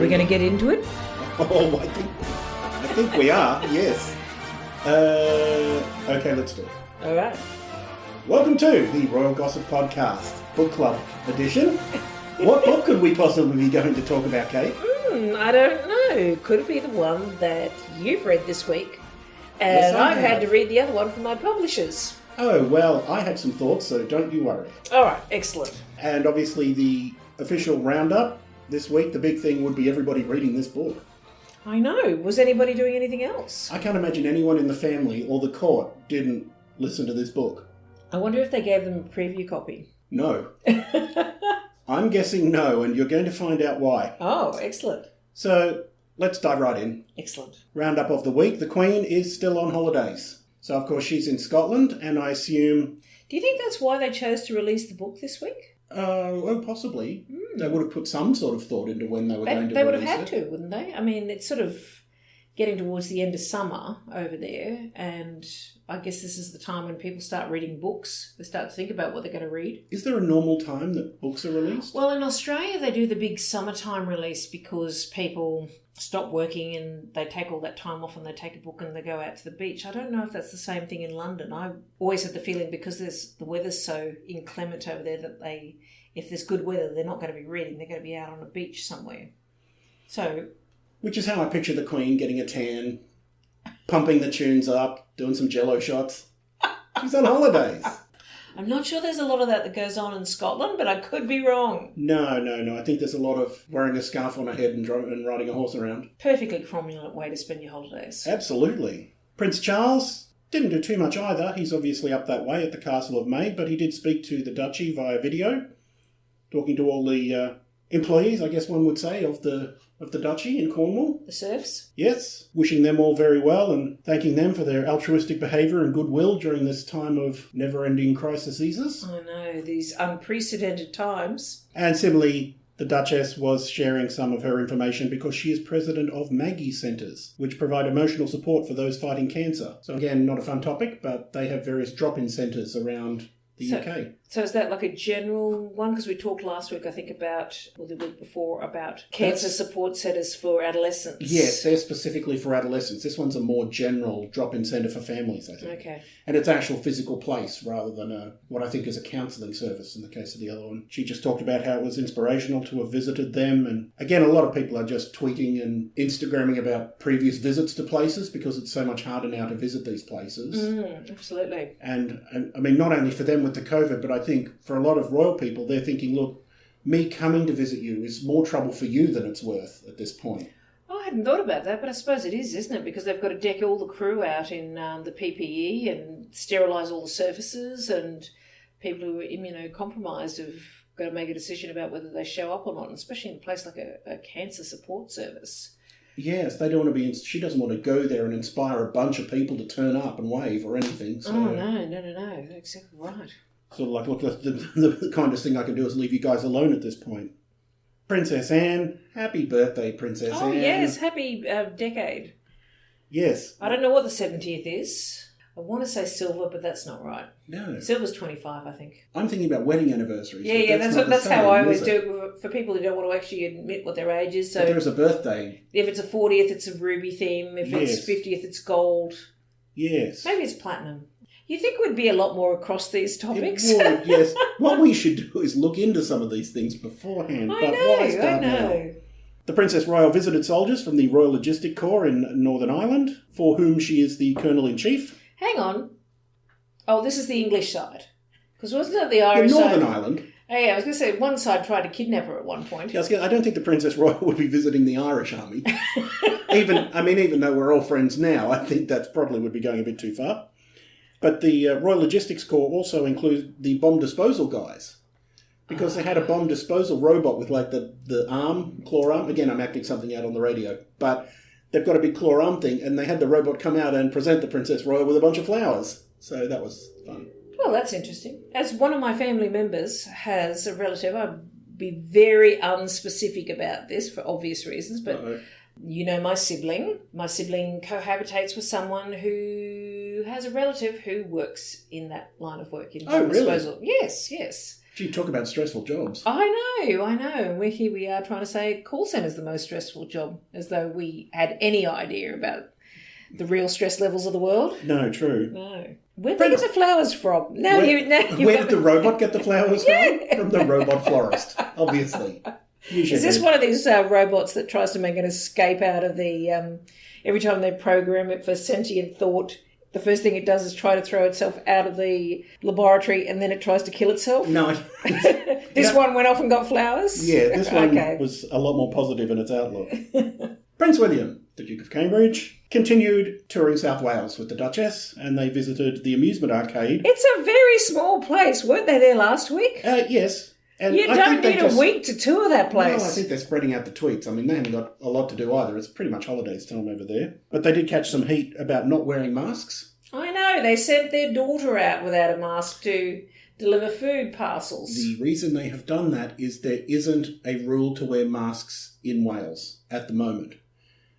We're going to get into it? Oh, I think we are, yes. Okay, let's do it. All right. Welcome to the Royal Gossip Podcast, Book Club edition. What book could we possibly be going to talk about, Kate? I don't know. Could it be the one that you've read this week? And Yes, I I've had have. to read the other one from my publishers. Oh, well, I had some thoughts, so don't you worry. All right, excellent. And obviously the official roundup this week, the big thing would be everybody reading this book. I know. Was anybody doing anything else? I can't imagine anyone in the family or the court didn't listen to this book. I wonder if they gave them a preview copy. No. I'm guessing no, and you're going to find out why. Oh, excellent. So, let's dive right in. Excellent. Roundup of the week. The Queen is still on holidays. So, of course, she's in Scotland, and I assume... Do you think that's why they chose to release the book this week? Oh, possibly. They would have put some sort of thought into when they were going to They would have release had it. to, wouldn't they? I mean, it's sort of getting towards the end of summer over there, and I guess this is the time when people start reading books. They start to think about what they're going to read. Is there a normal time that books are released? Well, in Australia, they do the big summertime release because people stop working and they take all that time off and they take a book and they go out to the beach. I don't know if that's the same thing in London. I always had the feeling because the weather's so inclement over there that if there's good weather, they're not going to be reading. They're going to be out on a beach somewhere. So... Which is how I picture the Queen getting a tan, pumping the tunes up, doing some jello shots. She's on holidays. I'm not sure there's a lot of that goes on in Scotland, but I could be wrong. No. I think there's a lot of wearing a scarf on her head and riding a horse around. Perfectly cromulent way to spend your holidays. Absolutely. Prince Charles didn't do too much either. He's obviously up that way at the Castle of May, but he did speak to the Duchy via video, talking to all the employees, I guess one would say, of the Duchy in Cornwall. The serfs? Yes, wishing them all very well and thanking them for their altruistic behaviour and goodwill during this time of never-ending crises. I know, these unprecedented times. And similarly, the Duchess was sharing some of her information because she is president of Maggie Centres, which provide emotional support for those fighting cancer. So again, not a fun topic, but they have various drop-in centres around the UK. So is that like a general one? Because we talked last week, I think, or the week before, about cancer support centres for adolescents. Yes, they're specifically for adolescents. This one's a more general drop-in centre for families, I think. Okay. And it's an actual physical place rather than what I think is a counselling service in the case of the other one. She just talked about how it was inspirational to have visited them. And again, a lot of people are just tweeting and Instagramming about previous visits to places because it's so much harder now to visit these places. Absolutely. And I mean, not only for them with the COVID, but I think for a lot of royal people, they're thinking, look, me coming to visit you is more trouble for you than it's worth at this point. I hadn't thought about that, but I suppose it is, isn't it? Because they've got to deck all the crew out in the PPE and sterilise all the surfaces, and people who are immunocompromised have got to make a decision about whether they show up or not, and especially in a place like a cancer support service. Yes, they don't want to she doesn't want to go there and inspire a bunch of people to turn up and wave or anything. So, Oh, no. Exactly right. Sort of like, look, the kindest thing I can do is leave you guys alone at this point. Princess Anne, happy birthday, Princess Anne. Oh, yes, happy decade. Yes. I don't know what the 70th is. I want to say silver, but that's not right. No. Silver's 25, I think. I'm thinking about wedding anniversaries. Yeah, but that's not how the I same, always is do it? it for people who don't want to actually admit what their age is. So But there's a birthday. if it's a 40th, it's a ruby theme. If it's 50th, it's gold. Yes. Maybe it's platinum. You think we'd be a lot more across these topics? It would, yes. What we should do is look into some of these things beforehand. Why start now? The Princess Royal visited soldiers from the Royal Logistic Corps in Northern Ireland, for whom she is the Colonel-in-Chief. Hang on. Oh, this is the English side. Because wasn't it the Irish side? Northern Ireland. Oh, yeah, I was going to say one side tried to kidnap her at one point. Yeah, I don't think the Princess Royal would be visiting the Irish Army. Even though we're all friends now, I think that probably would be going a bit too far. But the Royal Logistics Corps also includes the bomb disposal guys. Because they had a bomb disposal robot with like the claw arm. Again, I'm acting something out on the radio. But they've got a big claw arm thing, and they had the robot come out and present the Princess Royal with a bunch of flowers. So that was fun. Well, that's interesting. As one of my family members has a relative, I'd be very unspecific about this for obvious reasons, but you know my sibling. My sibling cohabitates with someone who has a relative who works in that line of work in bomb disposal. Yes. Gee, talk about stressful jobs. I know. And here we are trying to say call centre's the most stressful job, as though we had any idea about the real stress levels of the world. No, true. No. Where did they get the flowers from? Where did the robot get the flowers from? From the robot florist, obviously. Is this one of these robots that tries to make an escape out of the... every time they program it for sentient thought, the first thing it does is try to throw itself out of the laboratory and then it tries to kill itself? No. This one went off and got flowers? Yeah, this one was a lot more positive in its outlook. Prince William, the Duke of Cambridge, continued touring South Wales with the Duchess, and they visited the amusement arcade. It's a very small place. Weren't they there last week? Yes. And you don't need a week to tour that place. No, I think they're spreading out the tweets. I mean, they haven't got a lot to do either. It's pretty much holidays time over there. But they did catch some heat about not wearing masks. I know. They sent their daughter out without a mask to deliver food parcels. The reason they have done that is there isn't a rule to wear masks in Wales at the moment.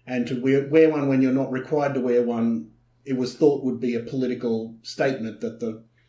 And to wear one when you're not required to wear one, it was thought would be a political statement that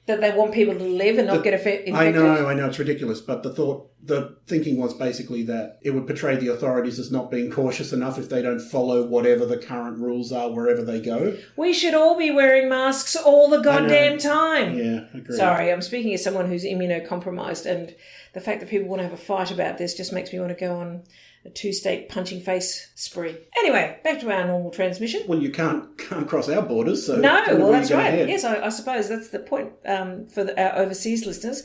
they want people to live and not get infected. I know, it's ridiculous. But the thinking was basically that it would portray the authorities as not being cautious enough if they don't follow whatever the current rules are wherever they go. We should all be wearing masks all the goddamn time. Yeah, agreed. Sorry, I'm speaking as someone who's immunocompromised, and the fact that people want to have a fight about this just makes me want to go on a two-state punching face spree. Anyway, back to our normal transmission. Well, you can't cross our borders, so... No, well, that's right. Ahead. Yes, I suppose that's the point for our overseas listeners.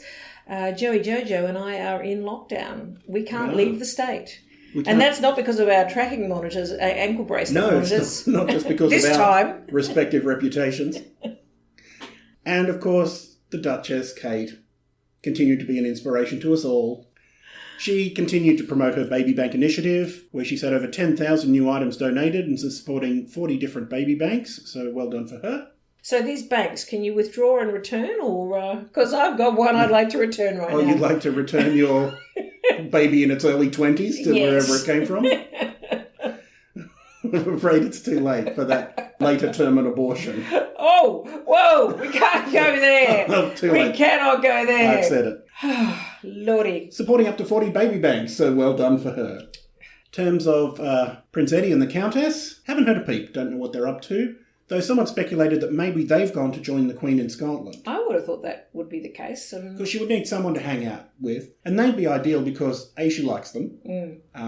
Joey Jojo and I are in lockdown. We can't leave the state. And that's not because of our tracking monitors, ankle bracelet monitors. No, not just because of our respective reputations. And, of course, the Duchess, Kate, continued to be an inspiration to us all. She continued to promote her baby bank initiative, where she's had over 10,000 new items donated and is supporting 40 different baby banks, so well done for her. So these banks, can you withdraw and return, or... Because I've got one I'd like to return right now. Oh, you'd like to return your baby in its early 20s to wherever it came from? I'm afraid it's too late for that later term and abortion. Oh, whoa, we can't go there. We cannot go there. I've said it. Lordy. Supporting up to 40 baby banks, so well done for her. In terms of Prince Eddie and the Countess, haven't heard a peep, don't know what they're up to, though someone speculated that maybe they've gone to join the Queen in Scotland. I would have thought that would be the case. Because she would need someone to hang out with, and they'd be ideal because A, she likes them,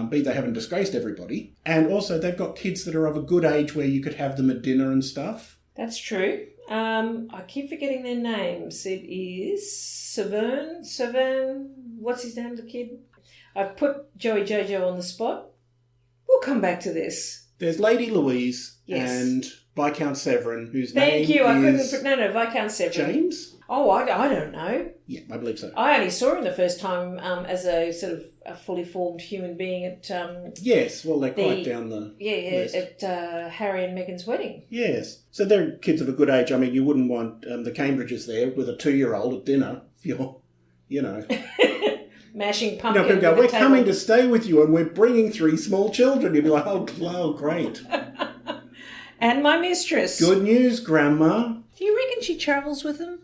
B, they haven't disgraced everybody, and also they've got kids that are of a good age where you could have them at dinner and stuff. That's true. I keep forgetting their names. It is Severn, what's his name, the kid? I've put Joey Jojo on the spot. We'll come back to this. There's Lady Louise and Viscount Severin, whose Thank name you. I couldn't is... put... No, Viscount Severin. James? Oh, I don't know. Yeah, I believe so. I only saw him the first time as a sort of a fully formed human being at... yes, well, they're quite down the list. At Harry and Meghan's wedding. Yes. So they're kids of a good age. I mean, you wouldn't want the Cambridges there with a 2-year-old at dinner if you're, mashing pumpkin. People go, we're coming to stay with you and we're bringing 3 small children. You'd be like, oh great. And my mistress. Good news, Grandma. Do you reckon she travels with them?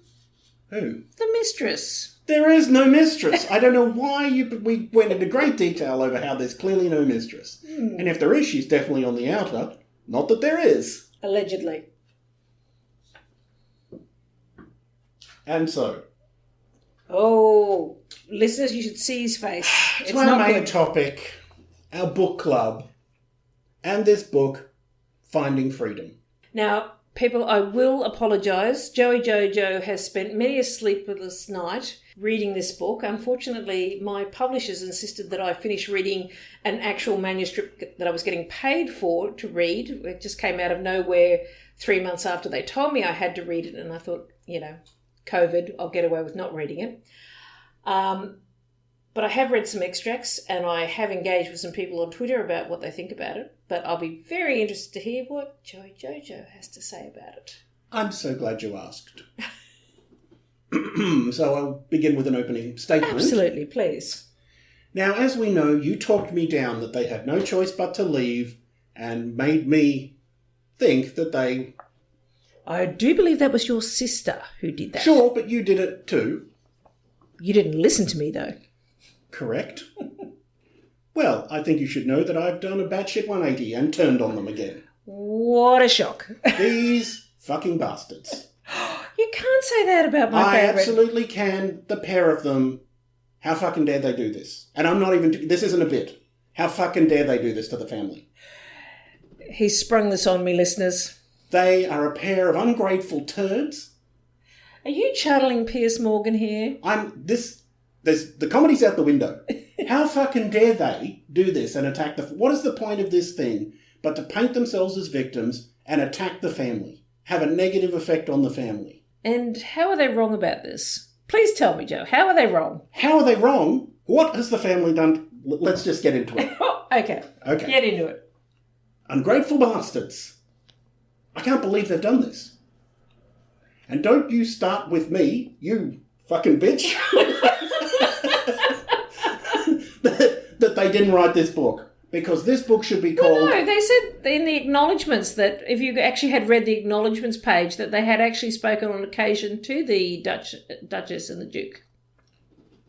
Who? The mistress. There is no mistress. I don't know why we went into great detail over how there's clearly no mistress. And if there is, she's definitely on the outer. Not that there is. Allegedly. And so. Oh, listeners, you should see his face. It's to our not main good. topic, our book club, and this book, Finding Freedom. Now, people, I will apologise. Joey Jojo has spent many a sleepless night reading this book. Unfortunately, my publishers insisted that I finish reading an actual manuscript that I was getting paid for to read. It just came out of nowhere 3 months after they told me I had to read it, and I thought, COVID, I'll get away with not reading it. But I have read some extracts, and I have engaged with some people on Twitter about what they think about it. But I'll be very interested to hear what Joey Jojo has to say about it. I'm so glad you asked. So I'll begin with an opening statement. Absolutely, please. Now, as we know, you talked me down that they had no choice but to leave and made me think that they... I do believe that was your sister who did that. Sure, but you did it too. You didn't listen to me, though. Correct. Well, I think you should know that I've done a batshit 180 and turned on them again. What a shock. These fucking bastards. You can't say that about my favourite. I absolutely can. The pair of them. How fucking dare they do this? And I'm not even... This isn't a bit. How fucking dare they do this to the family? He's sprung this on me, listeners. They are a pair of ungrateful turds. Are you channeling Piers Morgan here? The comedy's out the window. How fucking dare they do this and attack the... What is the point of this thing but to paint themselves as victims and attack the family? Have a negative effect on the family. And how are they wrong about this? Please tell me, Joe. How are they wrong? How are they wrong? What has the family done? Let's just get into it. Okay. Get into it. Ungrateful bastards. I can't believe they've done this. And don't you start with me, you fucking bitch. that they didn't write this book. Because this book should be called... Well, no, they said in the acknowledgements that if you actually had read the acknowledgements page, that they had actually spoken on occasion to the Duchess and the Duke.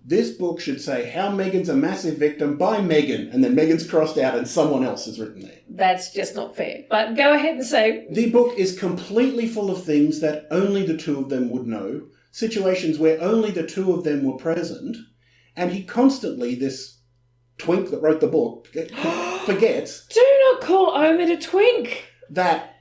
This book should say, How Meghan's a Massive Victim by Meghan, and then Meghan's crossed out and someone else is written there. That's just not fair. But go ahead and say... The book is completely full of things that only the two of them would know, situations where only the two of them were present, and he constantly, this twink that wrote the book, forgets... Do not call Omid a twink! That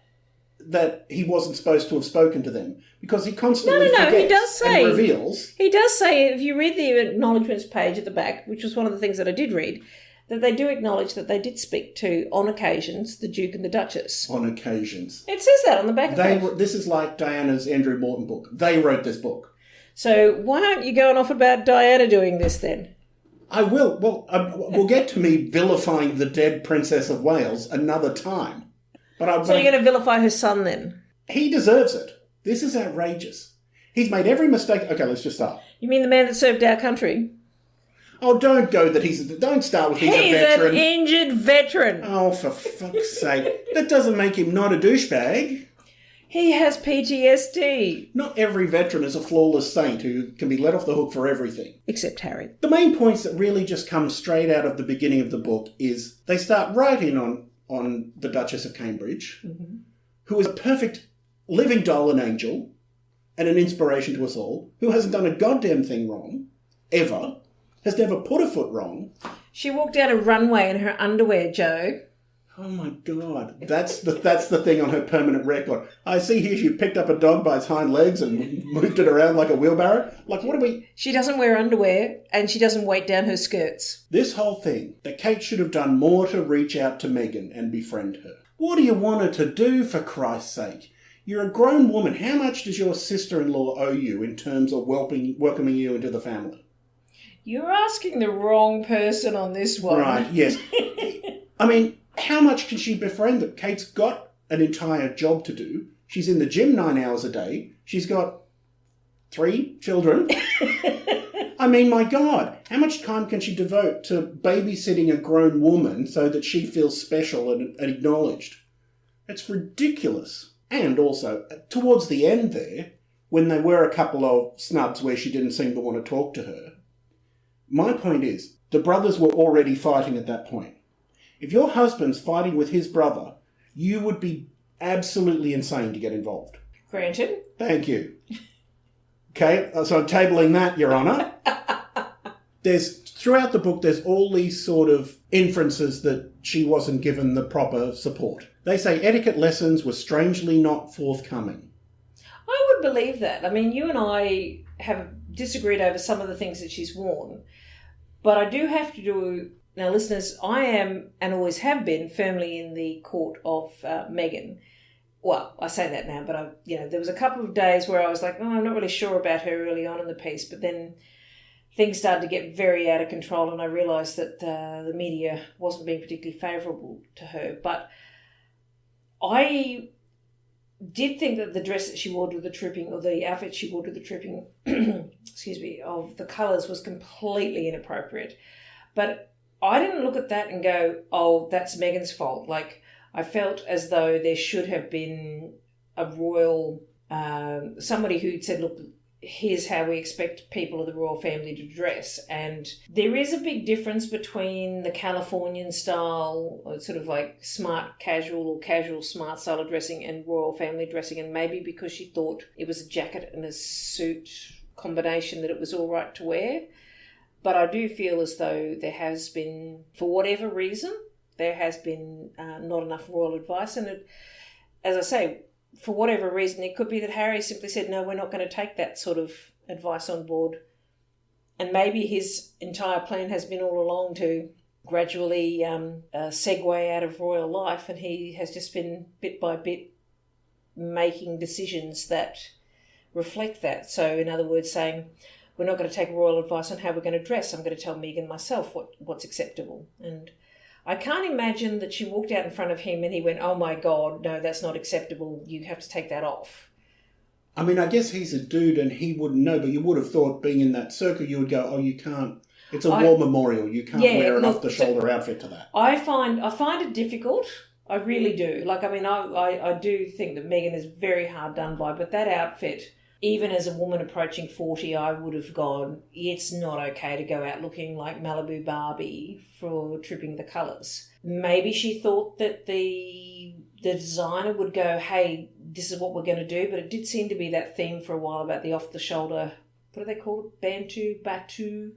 he wasn't supposed to have spoken to them. Because he constantly forgets he does say, and reveals... He does say, if you read the acknowledgements page at the back, which was one of the things that I did read, that they do acknowledge that they did speak to, on occasions, the Duke and the Duchess. On occasions. It says that on the back of the page. This is like Diana's Andrew Morton book. They wrote this book. So why aren't you going off about Diana doing this then? I will. Well, we'll get to me vilifying the dead Princess of Wales another time. So you're going to vilify her son then? He deserves it. This is outrageous. He's made every mistake. Okay, let's just start. You mean the man that served our country? Oh, don't go that don't start with he's a veteran. He's an injured veteran. Oh, for fuck's sake. That doesn't make him not a douchebag. He has PTSD. Not every veteran is a flawless saint who can be let off the hook for everything. Except Harry. The main points that really just come straight out of the beginning of the book is they start right in on the Duchess of Cambridge, who is a perfect living doll and angel and an inspiration to us all, who hasn't done a goddamn thing wrong, ever, has never put a foot wrong. She walked down a runway in her underwear, Joe. Oh my God. That's the thing on her permanent record. I see here she picked up a dog by its hind legs and moved it around like a wheelbarrow. Like, what are we... She doesn't wear underwear and she doesn't weight down her skirts. This whole thing, that Kate should have done more to reach out to Meghan and befriend her. What do you want her to do, for Christ's sake? You're a grown woman. How much does your sister-in-law owe you in terms of welcoming you into the family? You're asking the wrong person on this one. Right, yes. I mean... How much can she befriend them? Kate's got an entire job to do. She's in the gym 9 hours a day. She's got 3 children. I mean, my God, how much time can she devote to babysitting a grown woman so that she feels special and acknowledged? It's ridiculous. And also, towards the end there, when there were a couple of snubs where she didn't seem to want to talk to her, my point is, the brothers were already fighting at that point. If your husband's fighting with his brother, you would be absolutely insane to get involved. Granted. Thank you. Okay, so I'm tabling that, Your Honour. Throughout the book, there's all these sort of inferences that she wasn't given the proper support. They say etiquette lessons were strangely not forthcoming. I would believe that. I mean, you and I have disagreed over some of the things that she's worn, but I do have to do... Now, listeners, I am, and always have been, firmly in the court of Meghan. Well, I say that now, but there was a couple of days where I was like, I'm not really sure about her early on in the piece, but then things started to get very out of control, and I realised that the media wasn't being particularly favourable to her. But I did think that the dress that she wore to the tripping, or the outfit she wore to the tripping, of the colours was completely inappropriate. But I didn't look at that and go, oh, that's Meghan's fault. Like, I felt as though there should have been a royal, somebody who said, look, here's how we expect people of the royal family to dress. And there is a big difference between the Californian style, sort of like smart casual or casual smart style of dressing, and royal family dressing. And maybe because she thought it was a jacket and a suit combination that it was all right to wear. But I do feel as though there has been, for whatever reason, there has been not enough royal advice. And it, as I say, for whatever reason, it could be that Harry simply said, no, we're not going to take that sort of advice on board. And maybe his entire plan has been all along to gradually segue out of royal life, and he has just been bit by bit making decisions that reflect that. So in other words, saying, we're not going to take royal advice on how we're going to dress. I'm going to tell Meghan myself what's acceptable. And I can't imagine that she walked out in front of him and he went, oh my God, no, that's not acceptable. You have to take that off. I mean, I guess he's a dude and he wouldn't know, but you would have thought, being in that circle, you would go, oh, you can't. It's a war memorial. You can't wear an off-the-shoulder outfit to that. I find it difficult. I really do. Like, I mean, I do think that Meghan is very hard done by, but that outfit, even as a woman approaching 40, I would have gone, it's not okay to go out looking like Malibu Barbie for tripping the colours. Maybe she thought that the designer would go, hey, this is what we're going to do, but it did seem to be that theme for a while about the off-the-shoulder, what do they call it, Batu?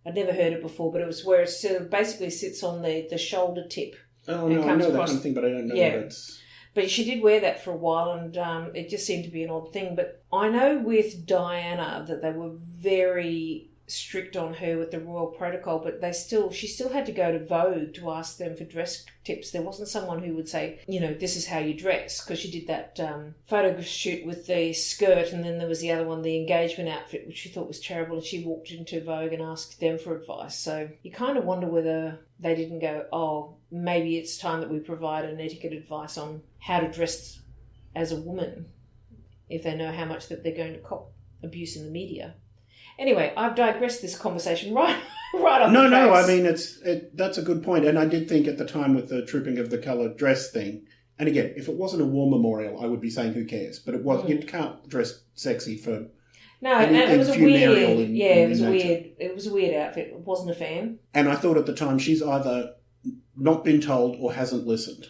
I'd never heard it before, but it was where it sort of basically sits on the shoulder tip. Oh, no, I know that kind of thing, but I don't know what it's... But she did wear that for a while, and it just seemed to be an odd thing. But I know with Diana that they were very strict on her with the royal protocol, but she still had to go to Vogue to ask them for dress tips. There wasn't someone who would say, this is how you dress, because she did that photo shoot with the skirt, and then there was the other one, the engagement outfit, which she thought was terrible, and she walked into Vogue and asked them for advice. So you kind of wonder whether they didn't go, oh, maybe it's time that we provide an etiquette advice on how to dress as a woman if they know how much that they're going to cop abuse in the media. Anyway, I've digressed this conversation right off the tracks. No, I mean, that's a good point. And I did think at the time with the trooping of the coloured dress thing, and again, if it wasn't a war memorial, I would be saying who cares? But it was, you can't dress sexy for it was a weird, it was nature. weird. It was a weird outfit. I wasn't a fan. And I thought at the time she's either not been told or hasn't listened.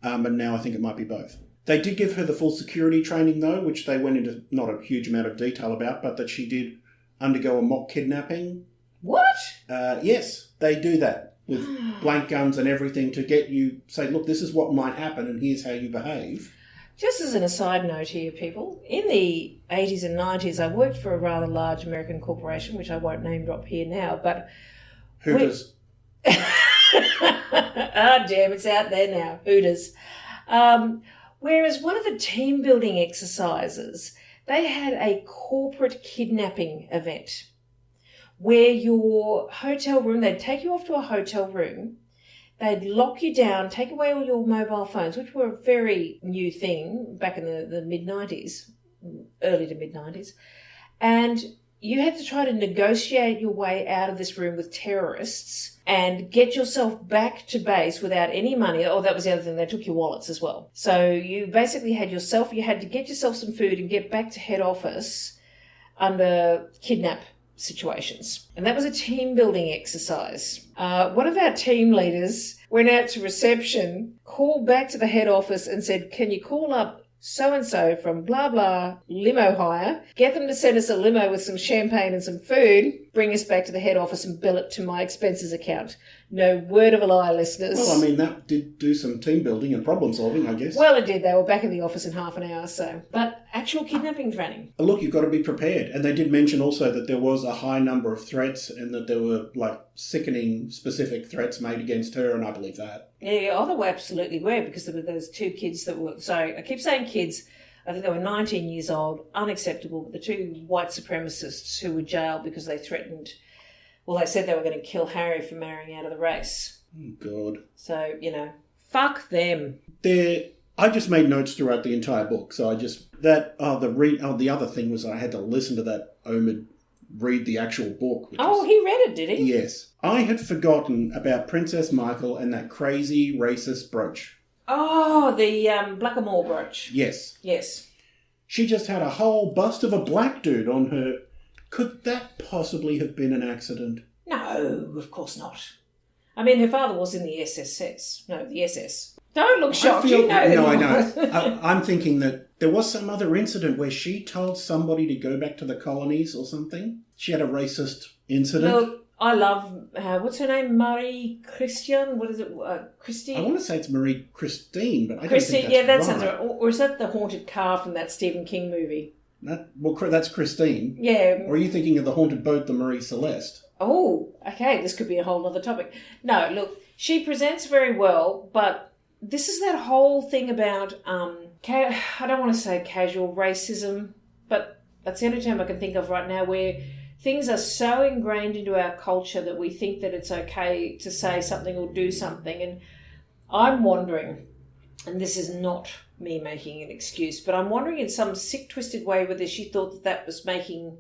And now I think it might be both. They did give her the full security training, though, which they went into not a huge amount of detail about, but that she did undergo a mock kidnapping. What? Yes, they do that with blank guns and everything to get you, say, look, this is what might happen and here's how you behave. Just as an aside note here, people, in the 80s and 90s, I worked for a rather large American corporation, which I won't name drop here now, but... Hooters. Damn, it's out there now. Hooters. Whereas one of the team building exercises, they had a corporate kidnapping event where your hotel room, they'd take you off to a hotel room, they'd lock you down, take away all your mobile phones, which were a very new thing back in the mid-90s, early to mid-90s, and you had to try to negotiate your way out of this room with terrorists and get yourself back to base without any money. Oh, that was the other thing. They took your wallets as well. So you basically had to get yourself some food and get back to head office under kidnap situations. And that was a team building exercise. One of our team leaders went out to reception, called back to the head office and said, can you call up so-and-so from blah, blah, limo hire, get them to send us a limo with some champagne and some food, bring us back to the head office and bill it to my expenses account. No word of a lie, listeners. Well, I mean, that did do some team building and problem solving, I guess. Well, it did. They were back in the office in half an hour, so. But actual kidnapping training. Look, you've got to be prepared. And they did mention also that there was a high number of threats and that there were, sickening specific threats made against her, and I believe that. Yeah, there absolutely were, because there were those two kids that were... So I keep saying kids. I think they were 19 years old, unacceptable. But the two white supremacists who were jailed because they threatened... Well, they said they were going to kill Harry for marrying out of the race. Oh, God. So, fuck them. I just made notes throughout the entire book, so I just... the other thing was I had to listen to that Omid read the actual book. He read it, did he? Yes. I had forgotten about Princess Michael and that crazy racist brooch. Oh, the blackamoor brooch. Yes. Yes. She just had a whole bust of a black dude on her. Could that possibly have been an accident? No, of course not. I mean, her father was in the SSS. No, the SS. Don't look shocked. You know. No, I know. I'm thinking that there was some other incident where she told somebody to go back to the colonies or something. She had a racist incident. Look, I love, what's her name? Marie Christian? What is it? Christine? I want to say it's Marie Christine, but I don't Christine, think that's that right. sounds right. Or is that the haunted car from that Stephen King movie? That's Christine. Yeah. Or are you thinking of the haunted boat, the Marie Celeste? Oh, okay. This could be a whole other topic. No, look, she presents very well, but this is that whole thing about, I don't want to say casual racism, but that's the only term I can think of right now, where things are so ingrained into our culture that we think that it's okay to say something or do something. And I'm wondering, and this is not me making an excuse, but I'm wondering in some sick, twisted way whether she thought that was making,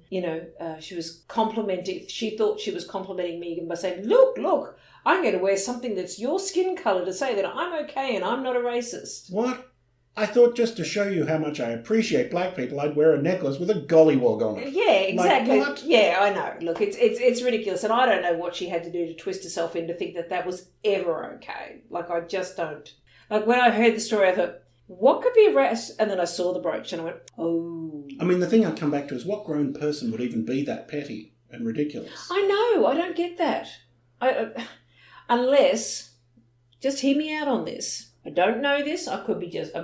she was complimenting, she thought she was complimenting Meghan by saying, look, I'm going to wear something that's your skin colour to say that I'm okay and I'm not a racist. What? I thought just to show you how much I appreciate black people, I'd wear a necklace with a gollywog on it. Yeah, exactly. Like, what? Yeah, I know. Look, it's ridiculous, and I don't know what she had to do to twist herself in to think that was ever okay. Like, I just don't. Like, when I heard the story, I thought, what could be a race? And then I saw the brooch and I went, oh. I mean, the thing I come back to is what grown person would even be that petty and ridiculous? I know. I don't get that. Unless, just hear me out on this. I don't know this. I'm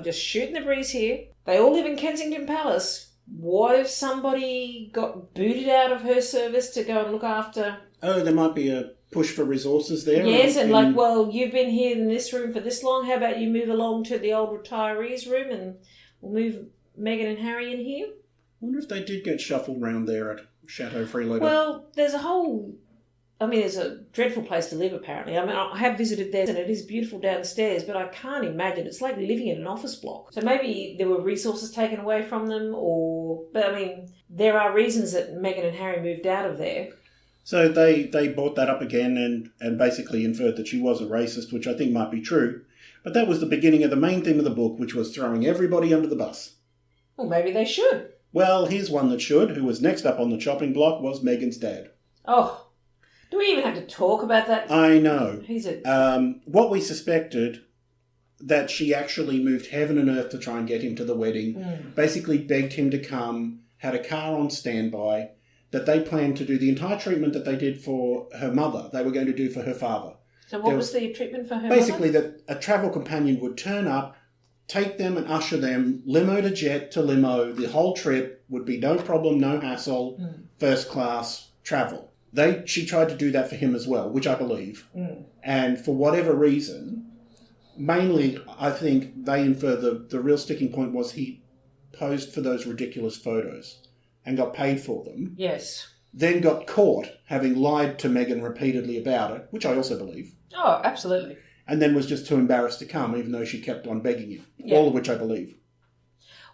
just shooting the breeze here. They all live in Kensington Palace. What if somebody got booted out of her service to go and look after? Oh, there might be a push for resources there. Yes, and like, well, you've been here in this room for this long. How about you move along to the old retirees room and we'll move Meghan and Harry in here? I wonder if they did get shuffled round there at Chateau Freeloader. Well, there's a dreadful place to live, apparently. I mean, I have visited there, and it is beautiful downstairs, but I can't imagine. It's like living in an office block. So maybe there were resources taken away from them, but I mean, there are reasons that Meghan and Harry moved out of there. So they brought that up again and basically inferred that she was a racist, which I think might be true. But that was the beginning of the main theme of the book, which was throwing everybody under the bus. Well, maybe they should. Well, here's one that should. Who was next up on the chopping block was Meghan's dad. Oh, do we even have to talk about that? I know. He's a... What we suspected, that she actually moved heaven and earth to try and get him to the wedding, basically begged him to come, had a car on standby, that they planned to do the entire treatment that they did for her mother, they were going to do for her father. So what was the treatment for her basically mother? That a travel companion would turn up, take them and usher them, limo to jet to limo, the whole trip would be no problem, no hassle, first class travel. She tried to do that for him as well, which I believe. And for whatever reason, mainly I think they infer the real sticking point was he posed for those ridiculous photos and got paid for them. Yes. Then got caught having lied to Meghan repeatedly about it, which I also believe. Oh, absolutely. And then was just too embarrassed to come, even though she kept on begging him. Yeah. All of which I believe.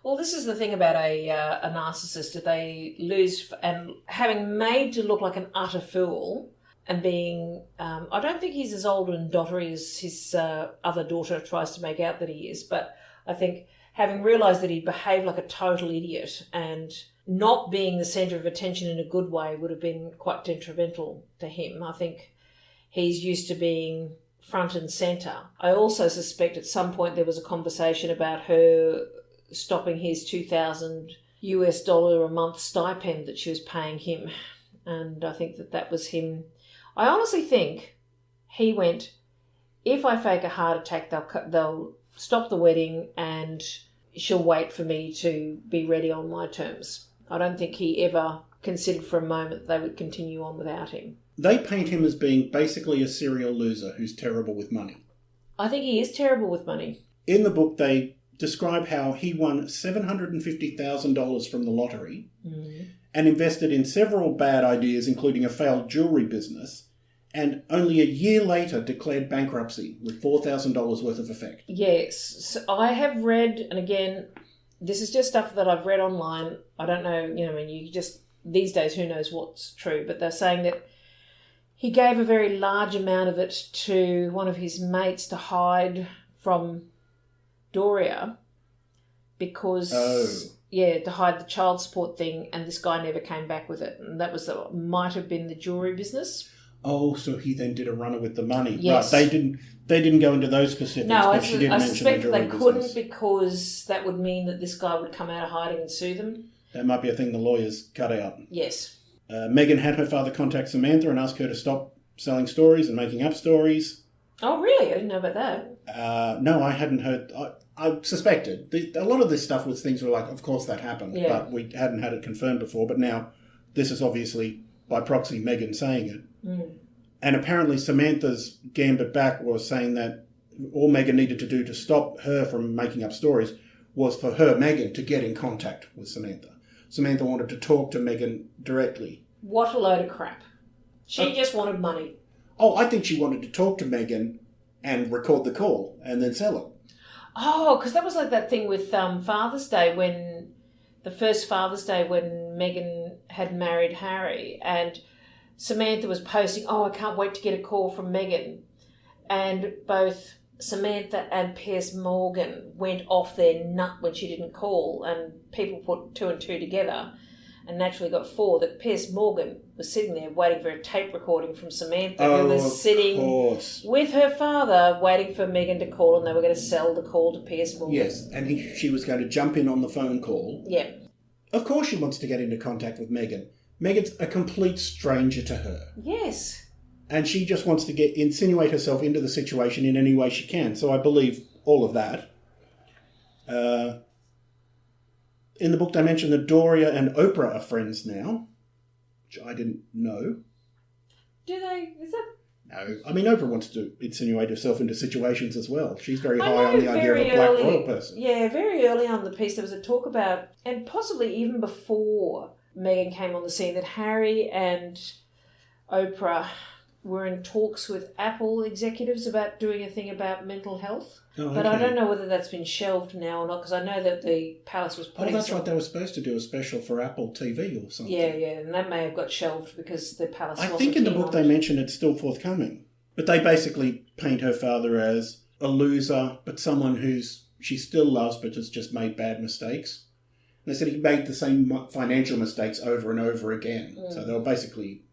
Well, this is the thing about a narcissist. If they lose, and having made to look like an utter fool, and being, I don't think he's as old and dottery as his other daughter tries to make out that he is, but I think having realised that he'd behaved like a total idiot and not being the centre of attention in a good way would have been quite detrimental to him. I think he's used to being front and centre. I also suspect at some point there was a conversation about her stopping his $2,000 a month stipend that she was paying him. And I think that was him. I honestly think he went, if I fake a heart attack, they'll stop the wedding and she'll wait for me to be ready on my terms. I don't think he ever considered for a moment that they would continue on without him. They paint him as being basically a serial loser who's terrible with money. I think he is terrible with money. In the book, they describe how he won $750,000 from the lottery and invested in several bad ideas, including a failed jewellery business, and only a year later declared bankruptcy with $4,000 worth of effect. Yes. So I have read, and again, this is just stuff that I've read online. I don't know, you just, these days, who knows what's true, but they're saying that he gave a very large amount of it to one of his mates to hide from Doria because to hide the child support thing, and this guy never came back with it. And that might have been the jewellery business. Oh, so he then did a runner with the money. Yes. Right, they didn't go into those specifics, No, but she did I mention the suspect jewellery they couldn't business. because that would mean that this guy would come out of hiding and sue them. That might be a thing the lawyers cut out. Yes. Meghan had her father contact Samantha and ask her to stop selling stories and making up stories. Oh, really? I didn't know about that. No, I hadn't heard. I suspected. A lot of this stuff was things were like, of course that happened, but we hadn't had it confirmed before. But now this is obviously, by proxy, Meghan saying it. Mm. And apparently Samantha's gambit back was saying that all Meghan needed to do to stop her from making up stories was for her, Meghan, to get in contact with Samantha. Samantha wanted to talk to Meghan directly. What a load of crap. She just wanted money. Oh, I think she wanted to talk to Meghan and record the call and then sell it. Oh, because that was like that thing with Father's Day when... The first Father's Day when Meghan had married Harry and Samantha was posting, I can't wait to get a call from Meghan. And both Samantha and Piers Morgan went off their nut when she didn't call, and people put two and two together and naturally got four, that Piers Morgan was sitting there waiting for a tape recording from Samantha, who was sitting with her father waiting for Meghan to call, and they were going to sell the call to Piers Morgan. Yes, and she was going to jump in on the phone call. Yeah. Of course she wants to get into contact with Meghan. Meghan's a complete stranger to her. Yes. And she just wants to insinuate herself into the situation in any way she can. So I believe all of that. In the book they mention that Doria and Oprah are friends now, which I didn't know. Do they? Is that... No. I mean, Oprah wants to insinuate herself into situations as well. She's very high on the idea of a black royal person. Yeah, very early on in the piece there was a talk about, and possibly even before Meghan came on the scene, that Harry and Oprah were in talks with Apple executives about doing a thing about mental health. Oh, okay. But I don't know whether that's been shelved now or not, because I know that the Palace was putting... Oh, that's right. They were supposed to do a special for Apple TV or something. Yeah, and that may have got shelved because the Palace wasn't... I think in the book they mention it's still forthcoming. But they basically paint her father as a loser, but someone she still loves but has just made bad mistakes. And they said he made the same financial mistakes over and over again. Mm. So they were basically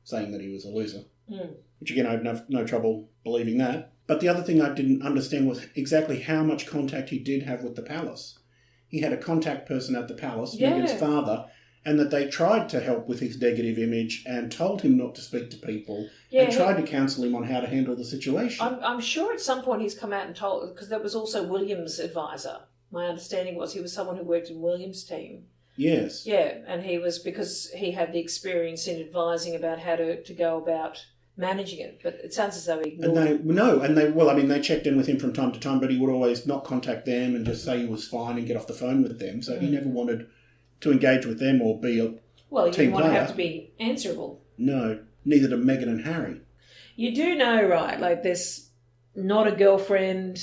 saying that he was a loser. Mm. Which again, I have no trouble believing that. But the other thing I didn't understand was exactly how much contact he did have with the palace. He had a contact person at the palace, Meghan's father, and that they tried to help with his negative image and told him not to speak to people and tried to counsel him on how to handle the situation. I'm sure at some point he's come out and told, because that was also William's advisor. My understanding was he was someone who worked in William's team. Yes. Yeah, and he was, because he had the experience in advising about how to go about managing it, but it sounds as though he ignored it. They checked in with him from time to time, but he would always not contact them and just say he was fine and get off the phone with them. So he never wanted to engage with them or be a team player. He didn't want to have to be answerable. No, neither did Meghan and Harry. You do know, right, like there's not a girlfriend...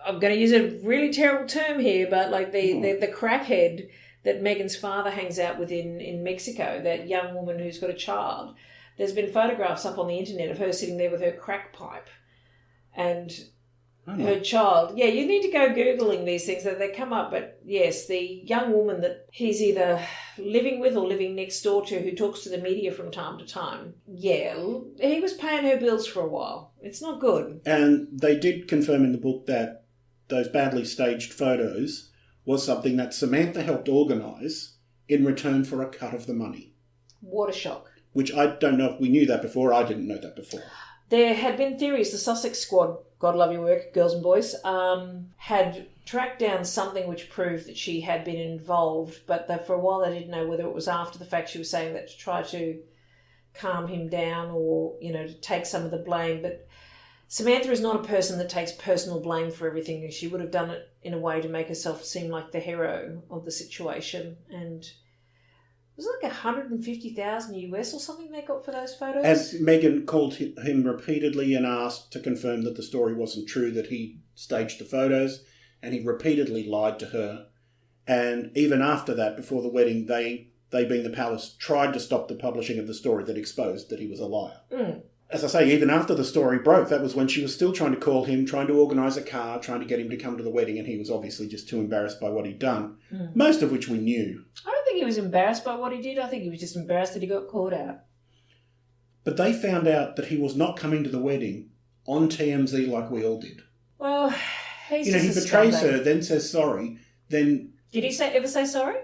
I'm going to use a really terrible term here, but like the crackhead that Meghan's father hangs out with in Mexico, that young woman who's got a child... There's been photographs up on the internet of her sitting there with her crack pipe and her child. Yeah, you need to go Googling these things. They come up. But yes, the young woman that he's either living with or living next door to, who talks to the media from time to time. Yeah, he was paying her bills for a while. It's not good. And they did confirm in the book that those badly staged photos was something that Samantha helped organise in return for a cut of the money. What a shock. Which I don't know if we knew that before. I didn't know that before. There had been theories. The Sussex Squad, God love your work, girls and boys, had tracked down something which proved that she had been involved, but for a while they didn't know whether it was after the fact she was saying that to try to calm him down or, to take some of the blame. But Samantha is not a person that takes personal blame for everything. She would have done it in a way to make herself seem like the hero of the situation. And... it was like $150,000 US or something they got for those photos. And Meghan called him repeatedly and asked to confirm that the story wasn't true, that he staged the photos, and he repeatedly lied to her. And even after that, before the wedding, they being the palace, tried to stop the publishing of the story that exposed that he was a liar. Mm. as I say, even after the story broke, that was when she was still trying to call him, trying to organise a car, trying to get him to come to the wedding, and he was obviously just too embarrassed by what he'd done, most of which we knew. I don't think he was embarrassed by what he did. I think he was just embarrassed that he got caught out. But they found out that he was not coming to the wedding on TMZ like we all did. Well, he's he just betrays her, then says sorry, then... Did he ever say sorry?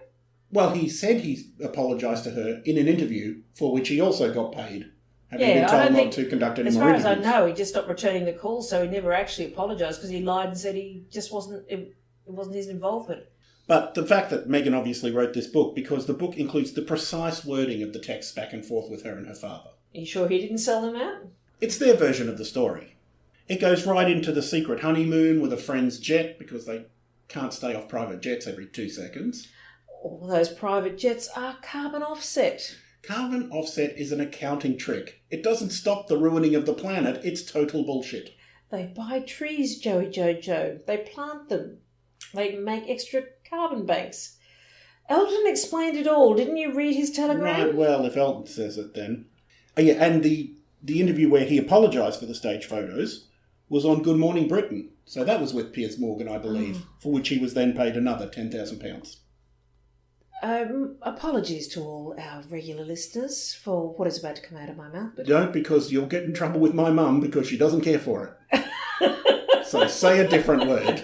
Well, he said he apologised to her in an interview for which he also got paid. Having been told not to conduct any more interviews. As far as I know, he just stopped returning the calls, so he never actually apologised because he lied and said he just wasn't... It wasn't his involvement. But the fact that Meghan obviously wrote this book, because the book includes the precise wording of the texts back and forth with her and her father. Are you sure he didn't sell them out? It's their version of the story. It goes right into the secret honeymoon with a friend's jet, because they can't stay off private jets every 2 seconds. All those private jets are carbon offset. Carbon offset is an accounting trick. It doesn't stop the ruining of the planet. It's total bullshit. They buy trees, Joey Jojo. They plant them. They make extra carbon banks. Elton explained it all. Didn't you read his telegram? Right, well, if Elton says it then. Oh, yeah, and the interview where he apologised for the stage photos was on Good Morning Britain. So that was with Piers Morgan, I believe, for which he was then paid another £10,000. Apologies to all our regular listeners for what is about to come out of my mouth. But don't, because you'll get in trouble with my mum because she doesn't care for it. So say a different word.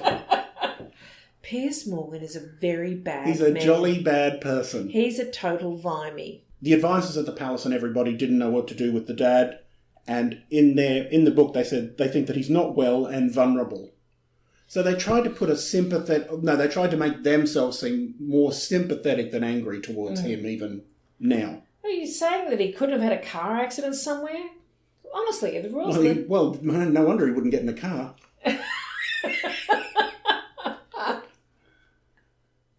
Piers Morgan is a very bad man. He's a jolly bad person. He's a total vimey. The advisors at the palace and everybody didn't know what to do with the dad, and in the book they said they think that he's not well and vulnerable. So they tried to put they tried to make themselves seem more sympathetic than angry towards him even now. Are you saying that he couldn't have had a car accident somewhere? Honestly, the rules... Well, no wonder he wouldn't get in a car.